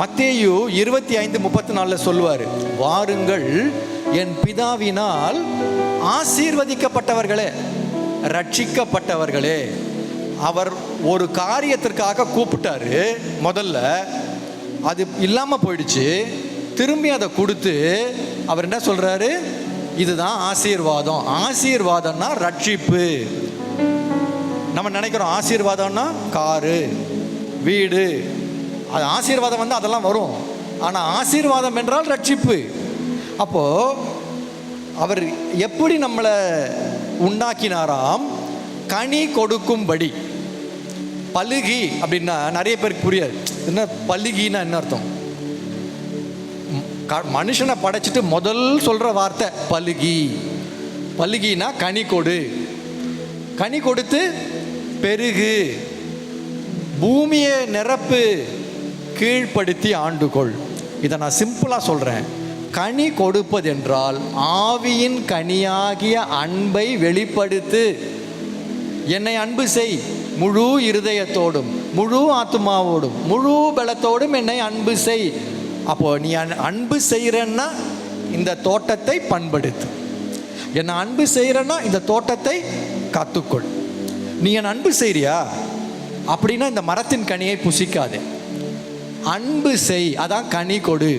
மத்தேயு 25:34 சொல்லுவார், வாருங்கள் என் பிதாவினால் ஆசீர்வதிக்கப்பட்டவர்களே, ரட்சிக்கப்பட்டவர்களே. அவர் ஒரு காரியத்திற்காக கூப்பிட்டாரு, முதல்ல அது இல்லாமல் போயிடுச்சு, திரும்பி அதை கொடுத்து அவர் என்ன சொல்றாரு? இதுதான் ஆசீர்வாதம். ஆசீர்வாதம்னா ரட்சிப்பு. நம்ம நினைக்கிறோம் ஆசீர்வாதம்னா காரு, வீடு, அது ஆசீர்வாதம் அதெல்லாம் வரும். ஆனால் ஆசீர்வாதம் என்றால் ரட்சிப்பு. அப்போ அவர் எப்படி நம்மளை உண்டாக்கினாராம்? கனி கொடுக்கும்படி. பலுகி அப்படின்னா நிறைய பேருக்கு புரியாது. என்ன பலுகின்னா என்ன அர்த்தம்? மனுஷனை படைச்சிட்டு முதல் சொல்ற வார்த்தை பலுகி. பலுகினா கனி கொடு. கனி கொடுத்து பெருகு, பூமியை நிரப்பு, கீழ்ப்படுத்தி ஆண்டுகொள். இதை நான் சிம்பிளா சொல்றேன். கனி கொடுப்பது என்றால் ஆவியின் கனியாகிய அன்பை வெளிப்படுத்து. என்னை அன்பு செய், முழு இருதயத்தோடும் முழு ஆத்மாவோடும் முழு பலத்தோடும் என்னை அன்பு செய். அப்போ நீ அன்பு செய்கிறன்னா இந்த தோட்டத்தை பண்படுத்து. என்னை அன்பு செய்கிறன்னா இந்த தோட்டத்தை காத்துக்கொள். நீ என் அன்பு செய்றியா அப்படின்னா இந்த மரத்தின் கனியை புசிக்காதே. அன்பு செய், அதான் கனி கொடு.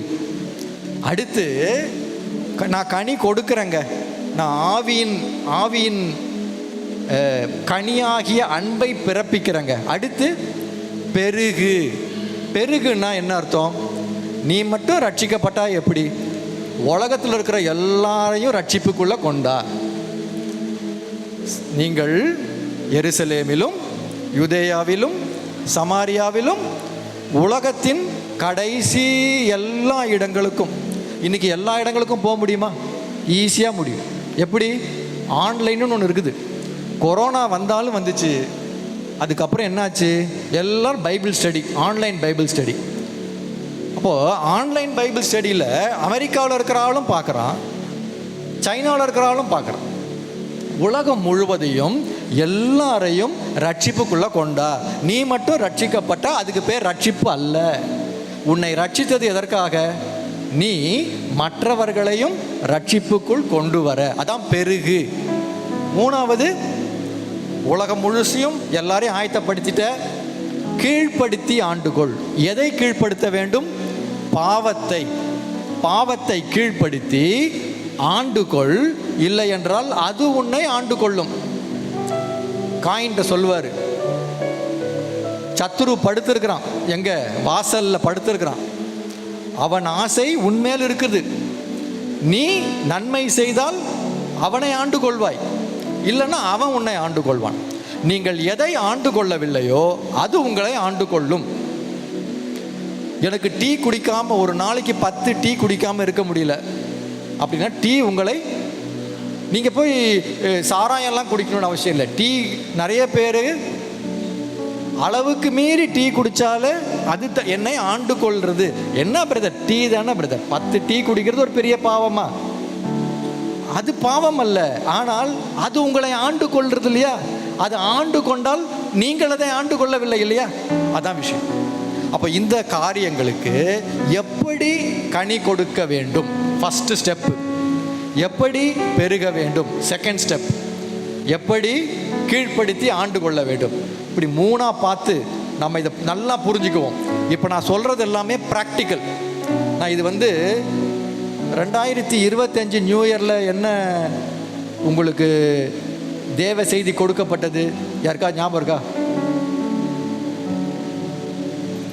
அடுத்து நான் கனி கொடுக்குறேங்க, நான் ஆவியின் கனியாகிய அன்பை பிறப்பிக்கிறங்க. அடுத்து பெருகு. பெருகுன்னா என்ன அர்த்தம்? நீ மட்டும் ரட்சிக்கப்பட்டா எப்படி? உலகத்தில் இருக்கிற எல்லாரையும் ரட்சிப்புக்குள்ள கொண்டா. நீங்கள் எருசலேமிலும் யூதேயாவிலும் சமாரியாவிலும் உலகத்தின் கடைசி எல்லா இடங்களுக்கும். இன்னைக்கு எல்லா இடங்களுக்கும் போக முடியுமா? ஈஸியாக முடியும். எப்படி? ஆன்லைன்னு ஒன்று இருக்குது. கொரோனா வந்தாலும் வந்துச்சு, அதுக்கப்புறம் என்னாச்சு, எல்லாரும் Bible study, online Bible study. அப்போது ஆன்லைன் பைபிள் ஸ்டடியில் அமெரிக்காவில் இருக்கிற ஆளும் பார்க்குறான், சைனாவில் இருக்கிற ஆளும் பார்க்குறான். உலகம் முழுவதையும் எல்லாரையும் ரட்சிப்புக்குள்ளே கொண்டா. நீ மட்டும் ரட்சிக்கப்பட்ட, அதுக்கு பேர் ரட்சிப்பு அல்ல. உன்னை ரட்சித்தது எதற்காக? நீ மற்றவர்களையும் ரட்சிப்புக்குள் கொண்டு வர, அதான் பெருகு. மூணாவது, உலகம் முழுசையும் எல்லாரையும் ஆயத்தப்படுத்திட்ட, கீழ்ப்படுத்தி ஆண்டுகொள். எதை கீழ்ப்படுத்த வேண்டும்? பாவத்தை கீழ்ப்படுத்தி ஆண்டுகொள். இல்லை என்றால் அது உன்னை ஆண்டு கொள்ளும். காயின்ட்ட சொல்லுவார், சத்துரு படுத்திருக்கிறான், எங்க வாசல்ல படுத்திருக்கிறான், அவன் ஆசை உன்மேல் இருக்குது. நீ நன்மை செய்தால் அவனை ஆண்டு கொள்வாய், இல்லைன்னா அவன் உன்னை ஆண்டு கொள்வான். நீங்கள் எதை ஆண்டு கொள்ளவில்லையோ அது உங்களை ஆண்டு கொள்ளும். எனக்கு டீ குடிக்காம, ஒரு நாளைக்கு 10 டீ குடிக்காம இருக்க முடியல அப்படின்னா, டீ உங்களை, நீங்கள் போய் சாராயம்லாம் குடிக்கணும்னு அவசியம் இல்லை. டீ நிறைய பேர் அளவுக்கு மீறி டீ குடித்தாலே அது என்னை ஆண்டு கொள்வது. என்ன பிரதர், டீ தானே பிரதர், 10 டீ குடிக்கிறது ஒரு பெரிய பாவமா? அது பாவம் அல்ல, ஆனால் அது உங்களை ஆண்டு கொள்வது இல்லையா? அது ஆண்டு கொண்டால் நீங்கள் அதை ஆண்டு கொள்ளவில்லை இல்லையா? அதான் விஷயம். அப்போ இந்த காரியங்களுக்கு எப்படி கனி கொடுக்க வேண்டும்? First step. எப்படி பெருக வேண்டும்? Second step. எப்படி கீழ்ப்படுத்தி ஆண்டு கொள்ள வேண்டும்? இப்படி மூணாக பார்த்து நம்ம இதை நல்லா புரிஞ்சுக்குவோம். இப்போ நான் சொல்கிறது எல்லாமே ப்ராக்டிக்கல். நான் இது 2025 நியூ இயரில் என்ன உங்களுக்கு தேவ செய்தி கொடுக்கப்பட்டது யாருக்கா ஞாபகம் இருக்கா?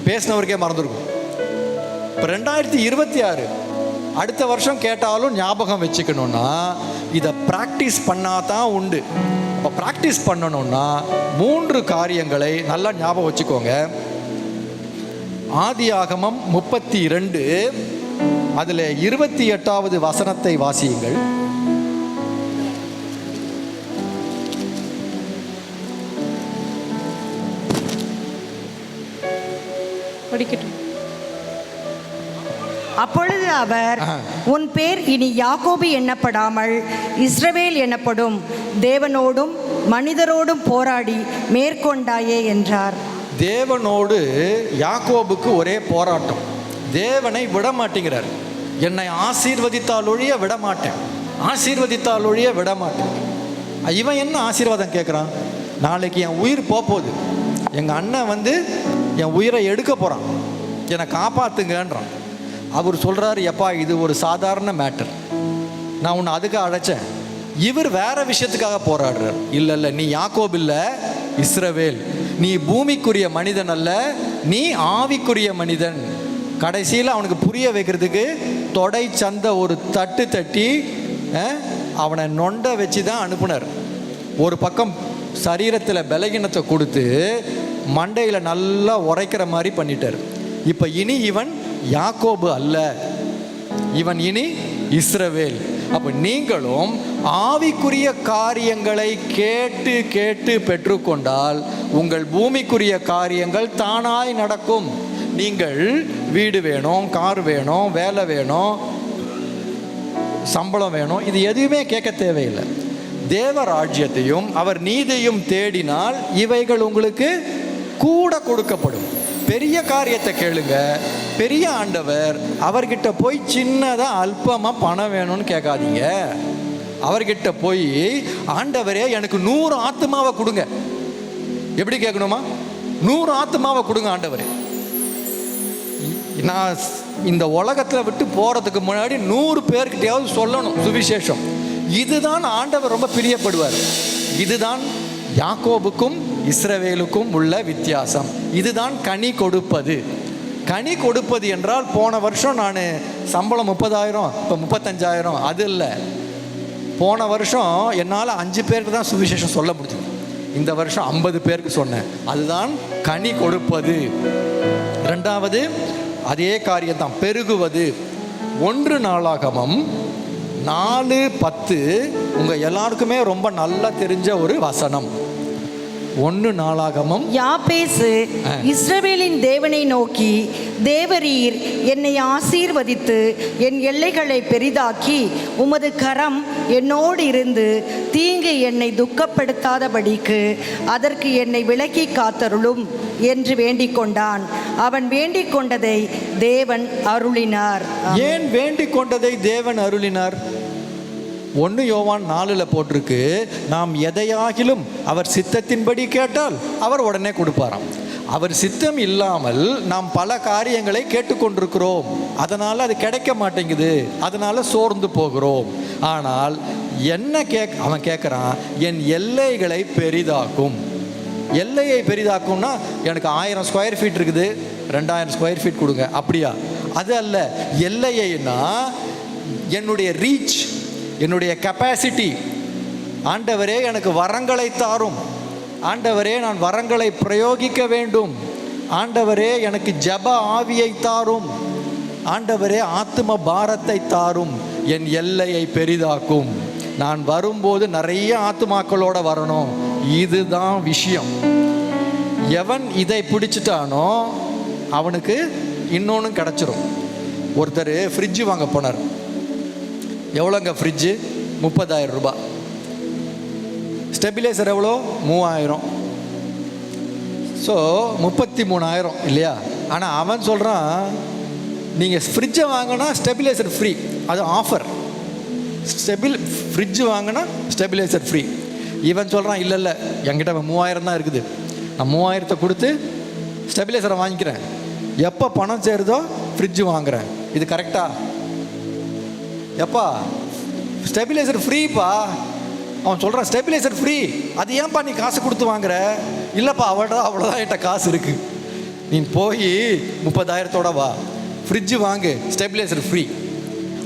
பேசினவருக்கே மறந்துருக்கும். இப்போ 2026 அடுத்த வருஷம் கேட்டாலும் ஞாபகம் வச்சுக்கணுன்னா இதை ப்ராக்டிஸ் பண்ணாதான் உண்டு. இப்போ ப்ராக்டிஸ் பண்ணணும்னா 3 காரியங்களை நல்லா ஞாபகம் வச்சுக்கோங்க. ஆதியாகமம் 32 அதில் 28வது வசனத்தை வாசியுங்கள். படிக்கட்டும். அப்பொழுது அவர், உன் பேர் இனி யாக்கோபு எண்ணப்படாமல் இஸ்ரவேல் எனப்படும், தேவனோடும் மனிதரோடும் போராடி மேற்கொண்டாயே என்றார். தேவனோடு யாக்கோபுக்கு ஒரே போராட்டம். தேவனை விட மாட்டேங்கிறார். என்னை ஆசீர்வதித்தால் ஒழிய விட மாட்டேன், ஆசீர்வதித்தால் ஒழிய விட மாட்டேன். இவன் என்ன ஆசீர்வாதம் கேட்குறான்? நாளைக்கு என் உயிர் போகுது, எங்கள் அண்ணன் என் உயிரை எடுக்க போகிறான், என்னை காப்பாற்றுங்கன்றான். அவர் சொல்கிறாரு, எப்பா இது ஒரு சாதாரண மேட்டர், நான் உன்னை அதுக்கு அழைச்சேன். இவர் வேற விஷயத்துக்காக போராடுறார். இல்லை இல்லை, நீ யாக்கோபு இல்லை, இஸ்ரவேல். நீ பூமிக்குரிய மனிதன் அல்ல, நீ ஆவிக்குரிய மனிதன். கடைசியில் அவனுக்கு புரிய வைக்கிறதுக்கு தொடை சந்த ஒரு தட்டு தட்டி அவனை நொண்ட வச்சு தான் அனுப்புனார். ஒரு பக்கம் சரீரத்தில் பலகீனத்தை கொடுத்து மண்டையில் நல்லா உரைக்கிற மாதிரி பண்ணிட்டார். இப்போ இனி இவன் யாக்கோபு அல்ல, இவன் இனி இஸ்ரவேல். அப்போ நீங்களும் ஆவிக்குரிய காரியங்களை கேட்டு கேட்டு பெற்றுக்கொண்டால் உங்கள் பூமிக்குரிய காரியங்கள் தானாய் நடக்கும். நீங்கள் வீடு வேணும், கார் வேணும், வேலை வேணும், சம்பளம் வேணும், இது எதுவுமே கேட்க தேவையில்லை. தேவராஜ்யத்தையும் அவர் நீதியும் தேடினால் இவைகள் உங்களுக்கு கூட கொடுக்கப்படும். பெரிய காரியத்தை கேளுங்க. பெரிய ஆண்டவர், அவர்கிட்ட போய் சின்னதாக அல்பமாக பணம் வேணும்னு கேட்காதீங்க. அவர்கிட்ட போய், ஆண்டவரே எனக்கு 100 ஆத்மாவை கொடுங்க. எப்படி கேட்கணுமா? 100 ஆத்மாவை கொடுங்க ஆண்டவரே. நான் இந்த உலகத்தில் விட்டு போகிறதுக்கு முன்னாடி 100 பேர்கிட்டையாவது சொல்லணும் சுவிசேஷம். இதுதான் ஆண்டவர் ரொம்ப பிரியப்படுவார். இதுதான் யாக்கோபுக்கும் இஸ்ரவேலுக்கும் உள்ள வித்தியாசம். இதுதான் கனி கொடுப்பது. கனி கொடுப்பது என்றால், போன வருஷம் நான் சம்பளம் 30,000, இப்போ 35,000, அது இல்லை. போன வருஷம் என்னால் 5 பேருக்கு தான் சுவிசேஷம் சொல்ல முடிஞ்சது. இந்த வருஷம் 50 பேருக்கு சொன்னேன். அதுதான் கனி கொடுப்பது. ரெண்டாவது அதே காரியம்தான், பெருகுவது. 1 நாளாகமம் 4:10 உங்கள் எல்லாருக்குமே ரொம்ப நல்லா தெரிஞ்ச ஒரு வசனம். 1 நாளாகமம். யாபேசு இஸ்ரவேலின் தேவனை நோக்கி, தேவரீர் என்னை ஆசீர்வதித்து என் எல்லைகளை பெரிதாக்கி உமது கரம் என்னோடு இருந்து தீங்கு என்னை துக்கப்படுத்தாதபடிக்கு அதற்கு என்னை விலக்கி காத்தருளும் என்று வேண்டிக் கொண்டான். அவன் வேண்டிக் கொண்டதை தேவன் அருளினார். ஏன் வேண்டிக் கொண்டதை தேவன் அருளினார்? 1 யோவான் 4 போட்டிருக்கு, நாம் எதையாகிலும் அவர் சித்தத்தின்படி கேட்டால் அவர் உடனே கொடுப்பாராம். அவர் சித்தம் இல்லாமல் நாம் பல காரியங்களை கேட்டுக்கொண்டிருக்கிறோம், அதனால் அது கிடைக்க மாட்டேங்குது, அதனால் சோர்ந்து போகிறோம். ஆனால் என்ன அவன் கேட்குறான், என் எல்லைகளை பெரிதாக்கும். எல்லையை பெரிதாக்கும்னா எனக்கு 1000 ஸ்கொயர் ஃபீட் இருக்குது, 2000 ஸ்கொயர் ஃபீட் கொடுங்க, அப்படியா? அது அல்ல. எல்லையைன்னா என்னுடைய ரீச், என்னுடைய கெப்பாசிட்டி. ஆண்டவரே எனக்கு வரங்களை தாரும், ஆண்டவரே நான் வரங்களை பிரயோகிக்க வேண்டும், ஆண்டவரே எனக்கு ஜப ஆவியை தாரும், ஆண்டவரே ஆத்தும பாரத்தை தாரும், என் எல்லையை பெரிதாக்கும். நான் வரும்போது நிறைய ஆத்துமாக்களோட வரணும். இதுதான் விஷயம். எவன் இதை பிடிச்சிட்டானோ அவனுக்கு இன்னொன்று கிடச்சிரும். ஒருத்தர் ஃப்ரிட்ஜு வாங்க போனார். எவ்வளோங்க ஃப்ரிட்ஜு? 30,000 ரூபாய். ஸ்டெபிலைசர் எவ்வளோ? 3000. ஸோ 33,000 இல்லையா? ஆனால் அவன் சொல்கிறான், நீங்கள் ஃப்ரிட்ஜை வாங்கினா ஸ்டெபிலைசர் ஃப்ரீ, அது ஆஃபர். ஃப்ரிட்ஜு வாங்கினா ஸ்டெபிலைசர் ஃப்ரீ. இவன் சொல்கிறான், இல்லை இல்லை, என்கிட்ட 3000 தான் இருக்குது, நான் 3000 கொடுத்து ஸ்டெபிலைசரை வாங்கிக்கிறேன், எப்போ பணம் சேருதோ ஃப்ரிட்ஜு வாங்குகிறேன். இது கரெக்டா? எப்பா ஸ்டெபிலைசர் ஃப்ரீப்பா. அவன் சொல்கிறான் ஸ்டெபிலைசர் ஃப்ரீ, அது ஏன்ப்பா நீ காசு கொடுத்து வாங்குற? இல்லைப்பா அவ்வளோதான் என்கிட்ட காசு இருக்குது, நீ போய் 30,000 வா, ஃப்ரிட்ஜு வாங்கு, ஸ்டெபிலைசர் ஃப்ரீ.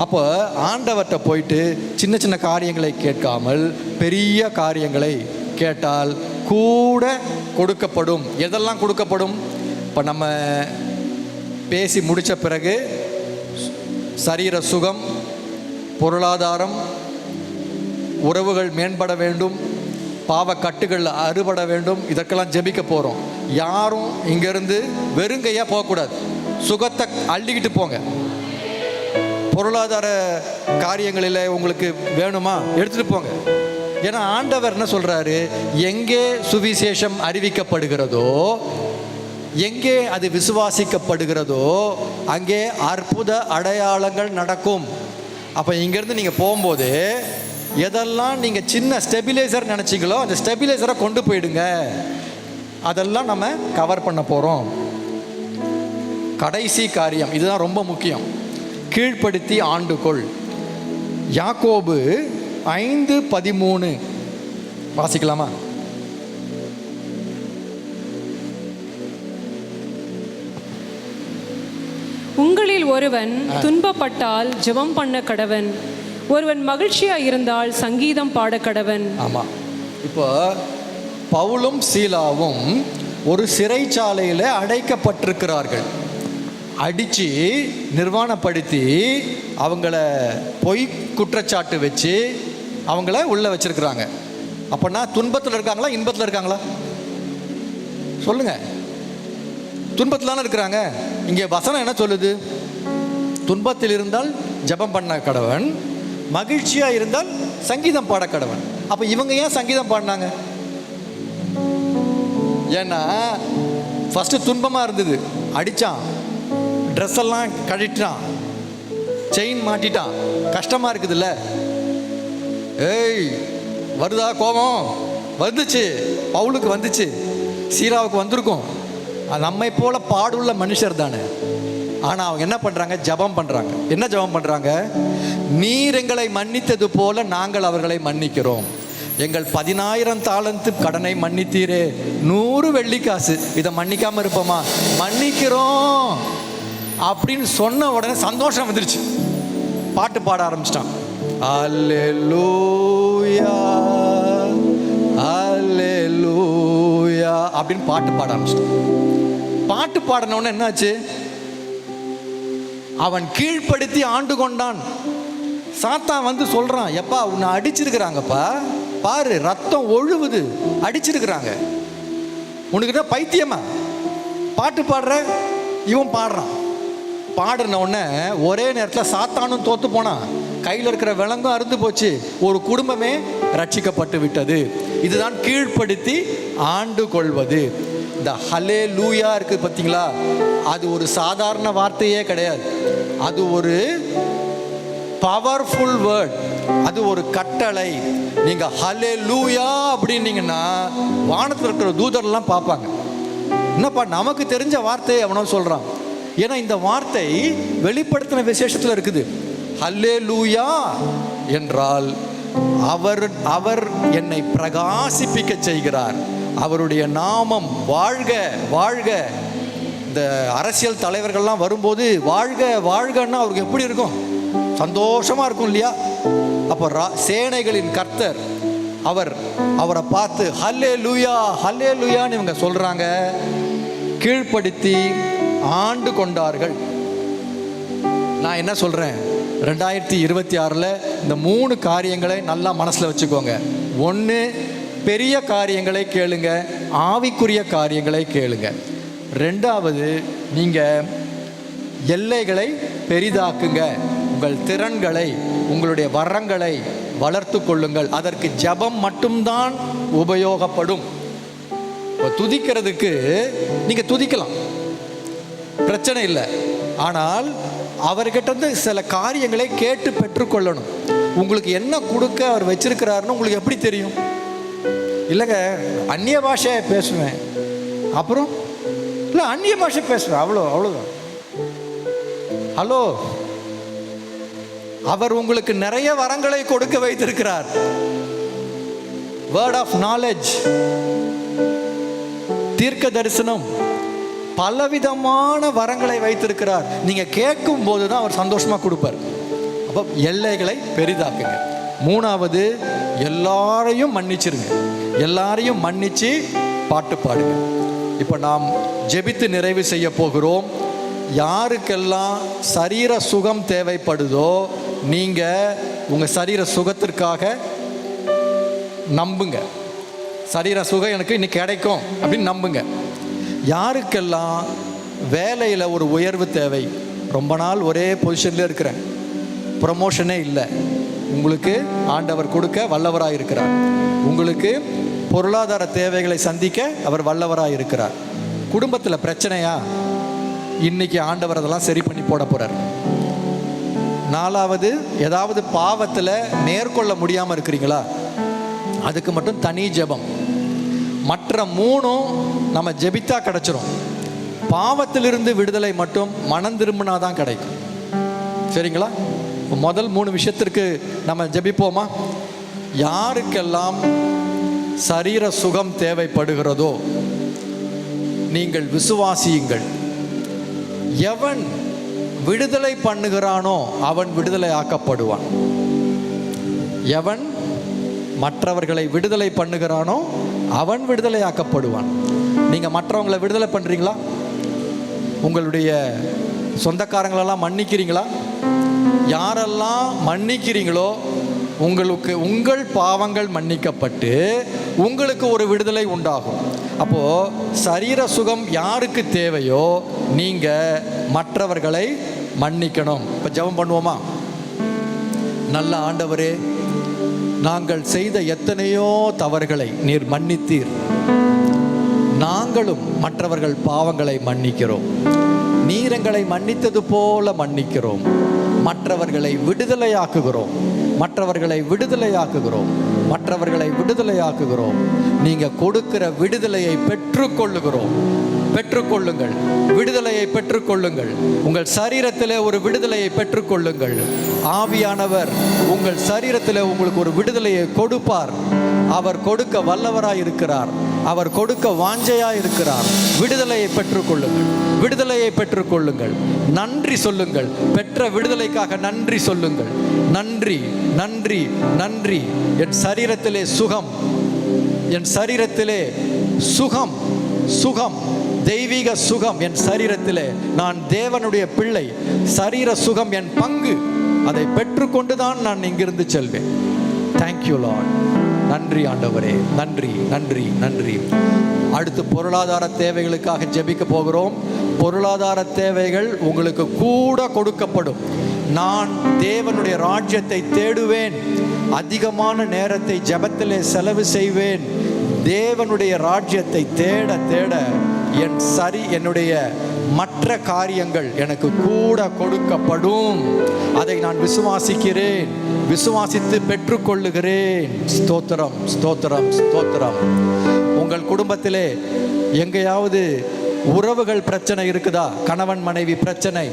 அப்போ ஆண்டவர்கிட்ட போயிட்டு சின்ன சின்ன காரியங்களை கேட்காமல் பெரிய காரியங்களை கேட்டால் கூட கொடுக்கப்படும். எதெல்லாம் கொடுக்கப்படும்? இப்போ நம்ம பேசி முடித்த பிறகு சரீர சுகம், பொருளாதாரம், உறவுகள் மேம்பட வேண்டும், பாவக்கட்டுகள் அறுபட வேண்டும், இதற்கெல்லாம் ஜெபிக்க போகிறோம். யாரும் இங்கேருந்து வெறுங்கையாக போகக்கூடாது. சுகத்தை அள்ளிக்கிட்டு போங்க. பொருளாதார காரியங்களில் உங்களுக்கு வேணுமா, எடுத்துகிட்டு போங்க. ஏன்னா ஆண்டவர் என்ன சொல்கிறாரு, எங்கே சுவிசேஷம் அறிவிக்கப்படுகிறதோ, எங்கே அது விசுவாசிக்கப்படுகிறதோ அங்கே அற்புத அடையாளங்கள் நடக்கும். அப்போ இங்கேருந்து நீங்கள் போகும்போது எதெல்லாம் நீங்கள் சின்ன ஸ்டெபிலைசர் நினச்சிங்களோ அந்த ஸ்டெபிலைசரை கொண்டு போயிடுங்க. அதெல்லாம் நம்ம கவர் பண்ண போகிறோம். கடைசி காரியம், இதுதான் ரொம்ப முக்கியம், கீழ்ப்படுத்தி ஆண்டுகொள். யாக்கோபு 5:13 வாசிக்கலாமா? உங்களில் ஒருவன் துன்பப்பட்டால் ஜெபம் பண்ண கடவன், ஒருவன் மகிழ்ச்சியா இருந்தால் சங்கீதம் பாட கடவன். ஆமாம். இப்போ பவுலும் சீலாவும் ஒரு சிறைச்சாலையில் அடைக்கப்பட்டிருக்கிறார்கள். அடித்து நிர்வாணப்படுத்தி அவங்கள பொய் குற்றச்சாட்டு வச்சு அவங்கள உள்ளே வச்சிருக்கிறாங்க. அப்போனா துன்பத்தில் இருக்காங்களா, இன்பத்தில் இருக்காங்களா? சொல்லுங்கள். துன்பத்தில் தானே இருக்கிறாங்க. இங்கே வசனம் என்ன சொல்லுது? துன்பத்தில் இருந்தால் ஜெபம் பண்ண கடவன், மகிழ்ச்சியாக இருந்தால் சங்கீதம் பாட கடவன். அப்போ இவங்க ஏன் சங்கீதம் பாடினாங்க? ஏன்னா ஃபஸ்ட்டு துன்பமாக இருந்தது, அடித்தான், ட்ரெஸ் எல்லாம் கழட்டிட்டான், செயின் மாட்டிட்டான், கஷ்டமாக இருக்குதுல்ல. ஏய் வருதா கோபம்? வந்துச்சு, பவுலுக்கு வந்துச்சு, சீராவுக்கு வந்திருக்கும். நம்மை போல பாடுள்ள மனுஷர் தானே. ஆனால் அவங்க என்ன பண்ணுறாங்க? ஜெபம் பண்ணுறாங்க. என்ன ஜெபம் பண்ணுறாங்க? நீர் எங்களை மன்னித்தது போல நாங்கள் அவர்களை மன்னிக்கிறோம். எங்கள் 10,000 தாலந்து கடனை மன்னித்தீரே, 100 வெள்ளிக்காசு இதை மன்னிக்காமல் இருப்போமா? மன்னிக்கிறோம் அப்படின்னு சொன்ன உடனே சந்தோஷம் வந்துருச்சு. பாட்டு பாட ஆரம்பிச்சிட்டான். அல்லேலூயா அல்லேலூயா அப்படின்னு பாட்டு பாட ஆரம்பிச்சிட்டான். பாட்டு பாடின உடனே என்னாச்சு? அவன் கீழ்ப்படுத்தி ஆண்டு கொண்டான். சாத்தான் வந்து சொல்றான், எப்பா உன்னை அடிச்சிருக்கிறாங்கப்பா, பாரு ரத்தம் ஒழுகுது, அடிச்சிருக்கிறாங்க, உனக்கு தான் பைத்தியமா? பாட்டு பாடுற, இவன் பாடுறான். பாடுன உடனே ஒரே நேரத்தில் சாத்தானும் தோத்து போனான், கையில் இருக்கிற விலங்கும் அறுந்து போச்சு, ஒரு குடும்பமே ரட்சிக்கப்பட்டு விட்டது. இதுதான் கீழ்ப்படுத்தி ஆண்டு கொள்வது. இந்த ஹல்லேலூயா இருக்குது பார்த்தீங்களா, அது ஒரு சாதாரண வார்த்தையே கிடையாது. அது ஒரு பவர்ஃபுல் வேர்ட், அது ஒரு கட்டளை. நீங்கள் ஹல்லேலூயா அப்படின்னீங்கன்னா வானத்தில் இருக்கிற தூதர்லாம் பார்ப்பாங்க, என்னப்பா நமக்கு தெரிஞ்ச வார்த்தையை அவனோ சொல்கிறான். ஏன்னா இந்த வார்த்தை வெளிப்படுத்தின விசேஷத்தில் இருக்குது. ஹல்லேலூயா என்றால் அவர் என்னை பிரகாசிப்பிக்க செய்கிறார், அவருடைய நாமம் வாழ்க வாழ்க. இந்த அரசியல் தலைவர்கள்லாம் வரும்போது வாழ்க வாழ்கன்னா அவருக்கு எப்படி இருக்கும்? சந்தோஷமாக இருக்கும் இல்லையா? அப்போ சேனைகளின் கர்த்தர் அவரை பார்த்து ஹல்லேலூயா ஹல்லேலூயான்னு இவங்க சொல்கிறாங்க, கீழ்ப்படுத்தி ஆண்டு கொண்டார்கள். நான் என்ன சொல்கிறேன், 2026 இந்த 3 காரியங்களை நல்லா மனசில் வச்சுக்கோங்க. 1, பெரிய காரியங்களை கேளுங்க, ஆவிக்குரிய காரியங்களை கேளுங்க. 2வது, நீங்கள் எல்லைகளை பெரிதாக்குங்க, உங்கள் திறன்களை உங்களுடைய வரங்களை வளர்த்து கொள்ளுங்கள். அதற்கு ஜெபம் மட்டும்தான் உபயோகப்படும். இப்போ துதிக்கிறதுக்கு நீங்கள் துதிக்கலாம், பிரச்சனை இல்லை. ஆனால் அவர்கிட்ட சில காரியங்களை கேட்டு பெற்றுக்கொள்ளணும். உங்களுக்கு என்ன கொடுக்க அவர் வச்சிருக்கிறாருன்னு உங்களுக்கு எப்படி தெரியும்? இல்லைங்க அந்நிய பாஷை பேசுவேன், அப்புறம் இல்லை அந்நிய பாஷை பேசுவேன், அவ்வளோதான். ஹலோ, அவர் உங்களுக்கு நிறைய வரங்களை கொடுக்க வைத்திருக்கிறார். வேர்ட் ஆஃப் நாலேஜ், தீர்க்க தரிசனம், பலவிதமான வரங்களை வைத்திருக்கிறார். நீங்கள் கேட்கும் போது தான் அவர் சந்தோஷமாக கொடுப்பார். அப்போ எல்லைகளை பெரிதாக்குங்க. 3வது, எல்லாரையும் மன்னிச்சிருங்க, எல்லாரையும் மன்னிச்சு பாட்டு பாடுங்க. இப்போ நாம் ஜெபித்து நிறைவு செய்ய போகிறோம். யாருக்கெல்லாம் சரீர சுகம் தேவைப்படுதோ நீங்கள் உங்கள் சரீர சுகத்திற்காக நம்புங்க. சரீர சுகம் எனக்கு இன்னைக்கு கிடைக்கும் அப்படின்னு நம்புங்க. யாருக்கெல்லாம் வேலையில் ஒரு உயர்வு தேவை, ரொம்ப நாள் ஒரே பொசிஷனில் இருக்கிறேன், ப்ரமோஷனே இல்லை, உங்களுக்கு ஆண்டவர் கொடுக்க வல்லவராக இருக்கிறார். உங்களுக்கு பொருளாதார தேவைகளை சந்திக்க அவர் வல்லவராக இருக்கிறார். குடும்பத்தில் பிரச்சனையா, இன்னைக்கு ஆண்டவர் அதெல்லாம் சரி பண்ணி போட போகிறார். 4வது, ஏதாவது பாவத்தில் மேற்கொள்ள முடியாமல் இருக்கிறீங்களா, அதுக்கு மட்டும் தனி ஜெபம். மற்ற 3ம் நம்ம ஜெபித்தா கிடச்சிரும். பாவத்திலிருந்து விடுதலை மட்டும் மனம் திரும்பினா தான் கிடைக்கும். சரிங்களா? முதல் 3 விஷயத்திற்கு நம்ம ஜெபிப்போமா? யாருக்கெல்லாம் சரீர சுகம் தேவைப்படுகிறதோ நீங்கள் விசுவாசியுங்கள். எவன் விடுதலை பண்ணுகிறானோ அவன் விடுதலை ஆக்கப்படுவான். எவன் மற்றவர்களை விடுதலை பண்ணுகிறானோ அவன் விடுதலை ஆக்கப்படுவான். நீங்கள் மற்றவங்களை விடுதலை பண்ணுறீங்களா? உங்களுடைய சொந்தக்காரங்களெல்லாம் மன்னிக்கிறீங்களா? யாரெல்லாம் மன்னிக்கிறீங்களோ உங்களுக்கு உங்கள் பாவங்கள் மன்னிக்கப்பட்டு உங்களுக்கு ஒரு விடுதலை உண்டாகும். அப்போது சரீர சுகம் யாருக்கு தேவையோ நீங்கள் மற்றவர்களை மன்னிக்கணும். இப்போ ஜெபம் பண்ணுவோமா? நல்ல ஆண்டவரே, நாங்கள் செய்த எத்தனையோ தவறுகளை நீர் மன்னித்தீர். நாங்களும் மற்றவர்கள் பாவங்களை மன்னிக்கிறோம். நீர் எங்களை மன்னித்தது போல மன்னிக்கிறோம். மற்றவர்களை விடுதலையாக்குகிறோம், மற்றவர்களை விடுதலையாக்குகிறோம், மற்றவர்களை விடுதலையாக்குகிறோம். நீங்கள் கொடுக்கிற விடுதலையை பெற்றுக்கொள்ளுகிறோம். பெற்றுக்கொள்ளுங்கள், விடுதலையை பெற்றுக்கொள்ளுங்கள். உங்கள் சரீரத்தில் ஒரு விடுதலையை பெற்றுக்கொள்ளுங்கள். ஆவியானவர் உங்கள் சரீரத்தில் உங்களுக்கு ஒரு விடுதலையை கொடுப்பார். அவர் கொடுக்க வல்லவராய் இருக்கிறார். அவர் கொடுக்க வாஞ்சையாய் இருக்கிறார். விடுதலையை பெற்றுக்கொள்ளுங்கள், விடுதலையை பெற்றுக்கொள்ளுங்கள். நன்றி சொல்லுங்கள். பெற்ற விடுதலைக்காக நன்றி சொல்லுங்கள். நன்றி, நன்றி, நன்றி. என் சரீரத்திலே சுகம், என் சரீரத்திலே சுகம், சுகம், தெய்வீக சுகம் என் சரீரத்திலே. நான் தேவனுடைய பிள்ளை. சரீர சுகம் என் பங்கு. அதை பெற்றுக்கொண்டு தான் நான் இங்கிருந்து செல்வேன். Thank you Lord. நன்றி ஆண்டவரே, நன்றி நன்றி நன்றி. அடுத்து பொருளாதார தேவைகளுக்காக ஜெபிக்க போகிறோம். பொருளாதார தேவைகள் உங்களுக்கு கூட கொடுக்கப்படும். நான் தேவனுடைய ராஜ்யத்தை தேடுவேன், அதிகமான நேரத்தை ஜெபத்திலே செலவு செய்வேன். தேவனுடைய ராஜ்யத்தை தேட தேட என்னுடைய மற்ற காரியங்கள் எனக்கு கூட கொடுக்கப்படும். அதை நான் விசுவாசிக்கிறேன், விசுவாசித்து பெற்றுக்கொள்ளுகிறேன். ஸ்தோத்திரம் ஸ்தோத்திரம் ஸ்தோத்திரம். உங்கள் குடும்பத்திலே எங்கேயாவது உறவுகள் பிரச்சனை இருக்குதா? கணவன் மனைவி பிரச்சனை,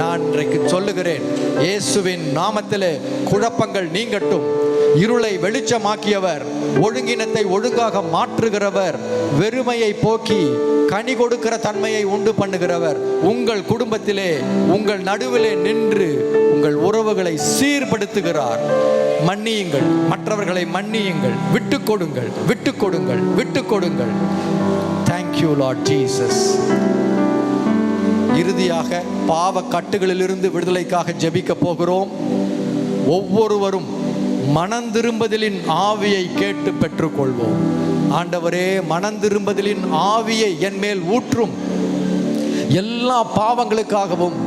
நான் இன்றைக்கு சொல்லுகிறேன், இயேசுவின் நாமத்திலே குழப்பங்கள் நீங்கட்டும். இருளை வெளிச்சமாக்கியவர், ஒழுங்கினத்தை ஒழுங்காக மாற்றுகிறவர், வெறுமையை போக்கி கனி கொடுக்கிற தன்மையை உண்டு பண்ணுகிறவர் உங்கள் குடும்பத்திலே, உங்கள் நடுவிலே நின்று உங்கள் உறவுகளை சீர்படுத்துகிறார். மன்னியுங்கள், மற்றவர்களை மன்னியுங்கள், விட்டு கொடுங்கள், விட்டு கொடுங்கள், விட்டு கொடுங்கள். Thank you Lord Jesus. இறுதியாக பாவ கட்டுகளிலிருந்து விடுதலைக்காக ஜெபிக்க போகிறோம். ஒவ்வொருவரும் மனந்திரும்புதலின் ஆவியை கேட்டு பெற்றுக்கொள்வோம். ஆண்டவரே, மனந்திரும்புதலின் ஆவியை என் மேல் ஊற்றும். எல்லா பாவங்களுக்காகவும்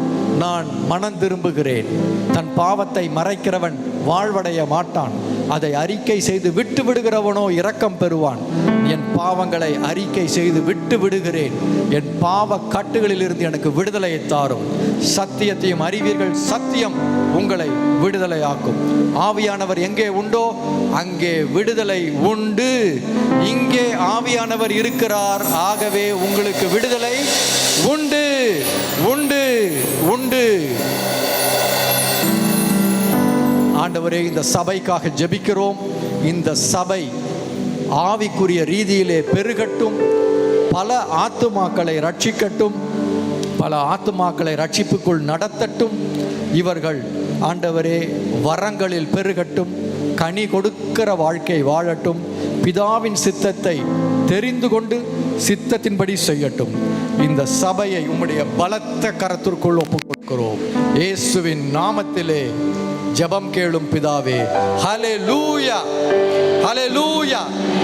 நான் மனம் திரும்புகிறேன். தன் பாவத்தை மறைக்கிறவன் வாழ்வடைய மாட்டான், அதை அறிக்கை செய்து விட்டு விடுகிறவனோ இரக்கம் பெறுவான். என் பாவங்களை அறிக்கை செய்து விட்டு விடுகிறேன். என் பாவ கட்டுகளிலிருந்து எனக்கு விடுதலையை தாரும். சத்தியத்தையும் அறிவீர்கள், சத்தியம் உங்களை விடுதலையாக்கும். ஆவியானவர் எங்கே உண்டோ அங்கே விடுதலை உண்டு. இங்கே ஆவியானவர் இருக்கிறார், ஆகவே உங்களுக்கு விடுதலை உண்டு உண்டு உண்டு. ஆண்டவரே, இந்த சபைக்காக ஜெபிக்கிறோம். இந்த சபை ஆவிக்குரிய ரீதியிலே பெருகட்டும், பல ஆத்துமாக்களை ரட்சிக்கட்டும், பல ஆத்துமாக்களை ரட்சிப்புக்குள் நடத்தட்டும். இவர்கள் ஆண்டவரே வரங்களில் பெருகட்டும், கனி கொடுக்கிற வாழ்க்கை வாழட்டும். பிதாவின் சித்தத்தை தெரிந்து கொண்டு சித்தத்தின்படி செய்யட்டும். இந்த சபையை உம்முடைய பலத்த கரத்திற்குள் ஒப்புக் கொடுக்கிறோம். இயேசுவின் நாமத்திலே ஜெபம் கேளும் பிதாவே. ஹல்லேலூயா, ஹல்லேலூயா.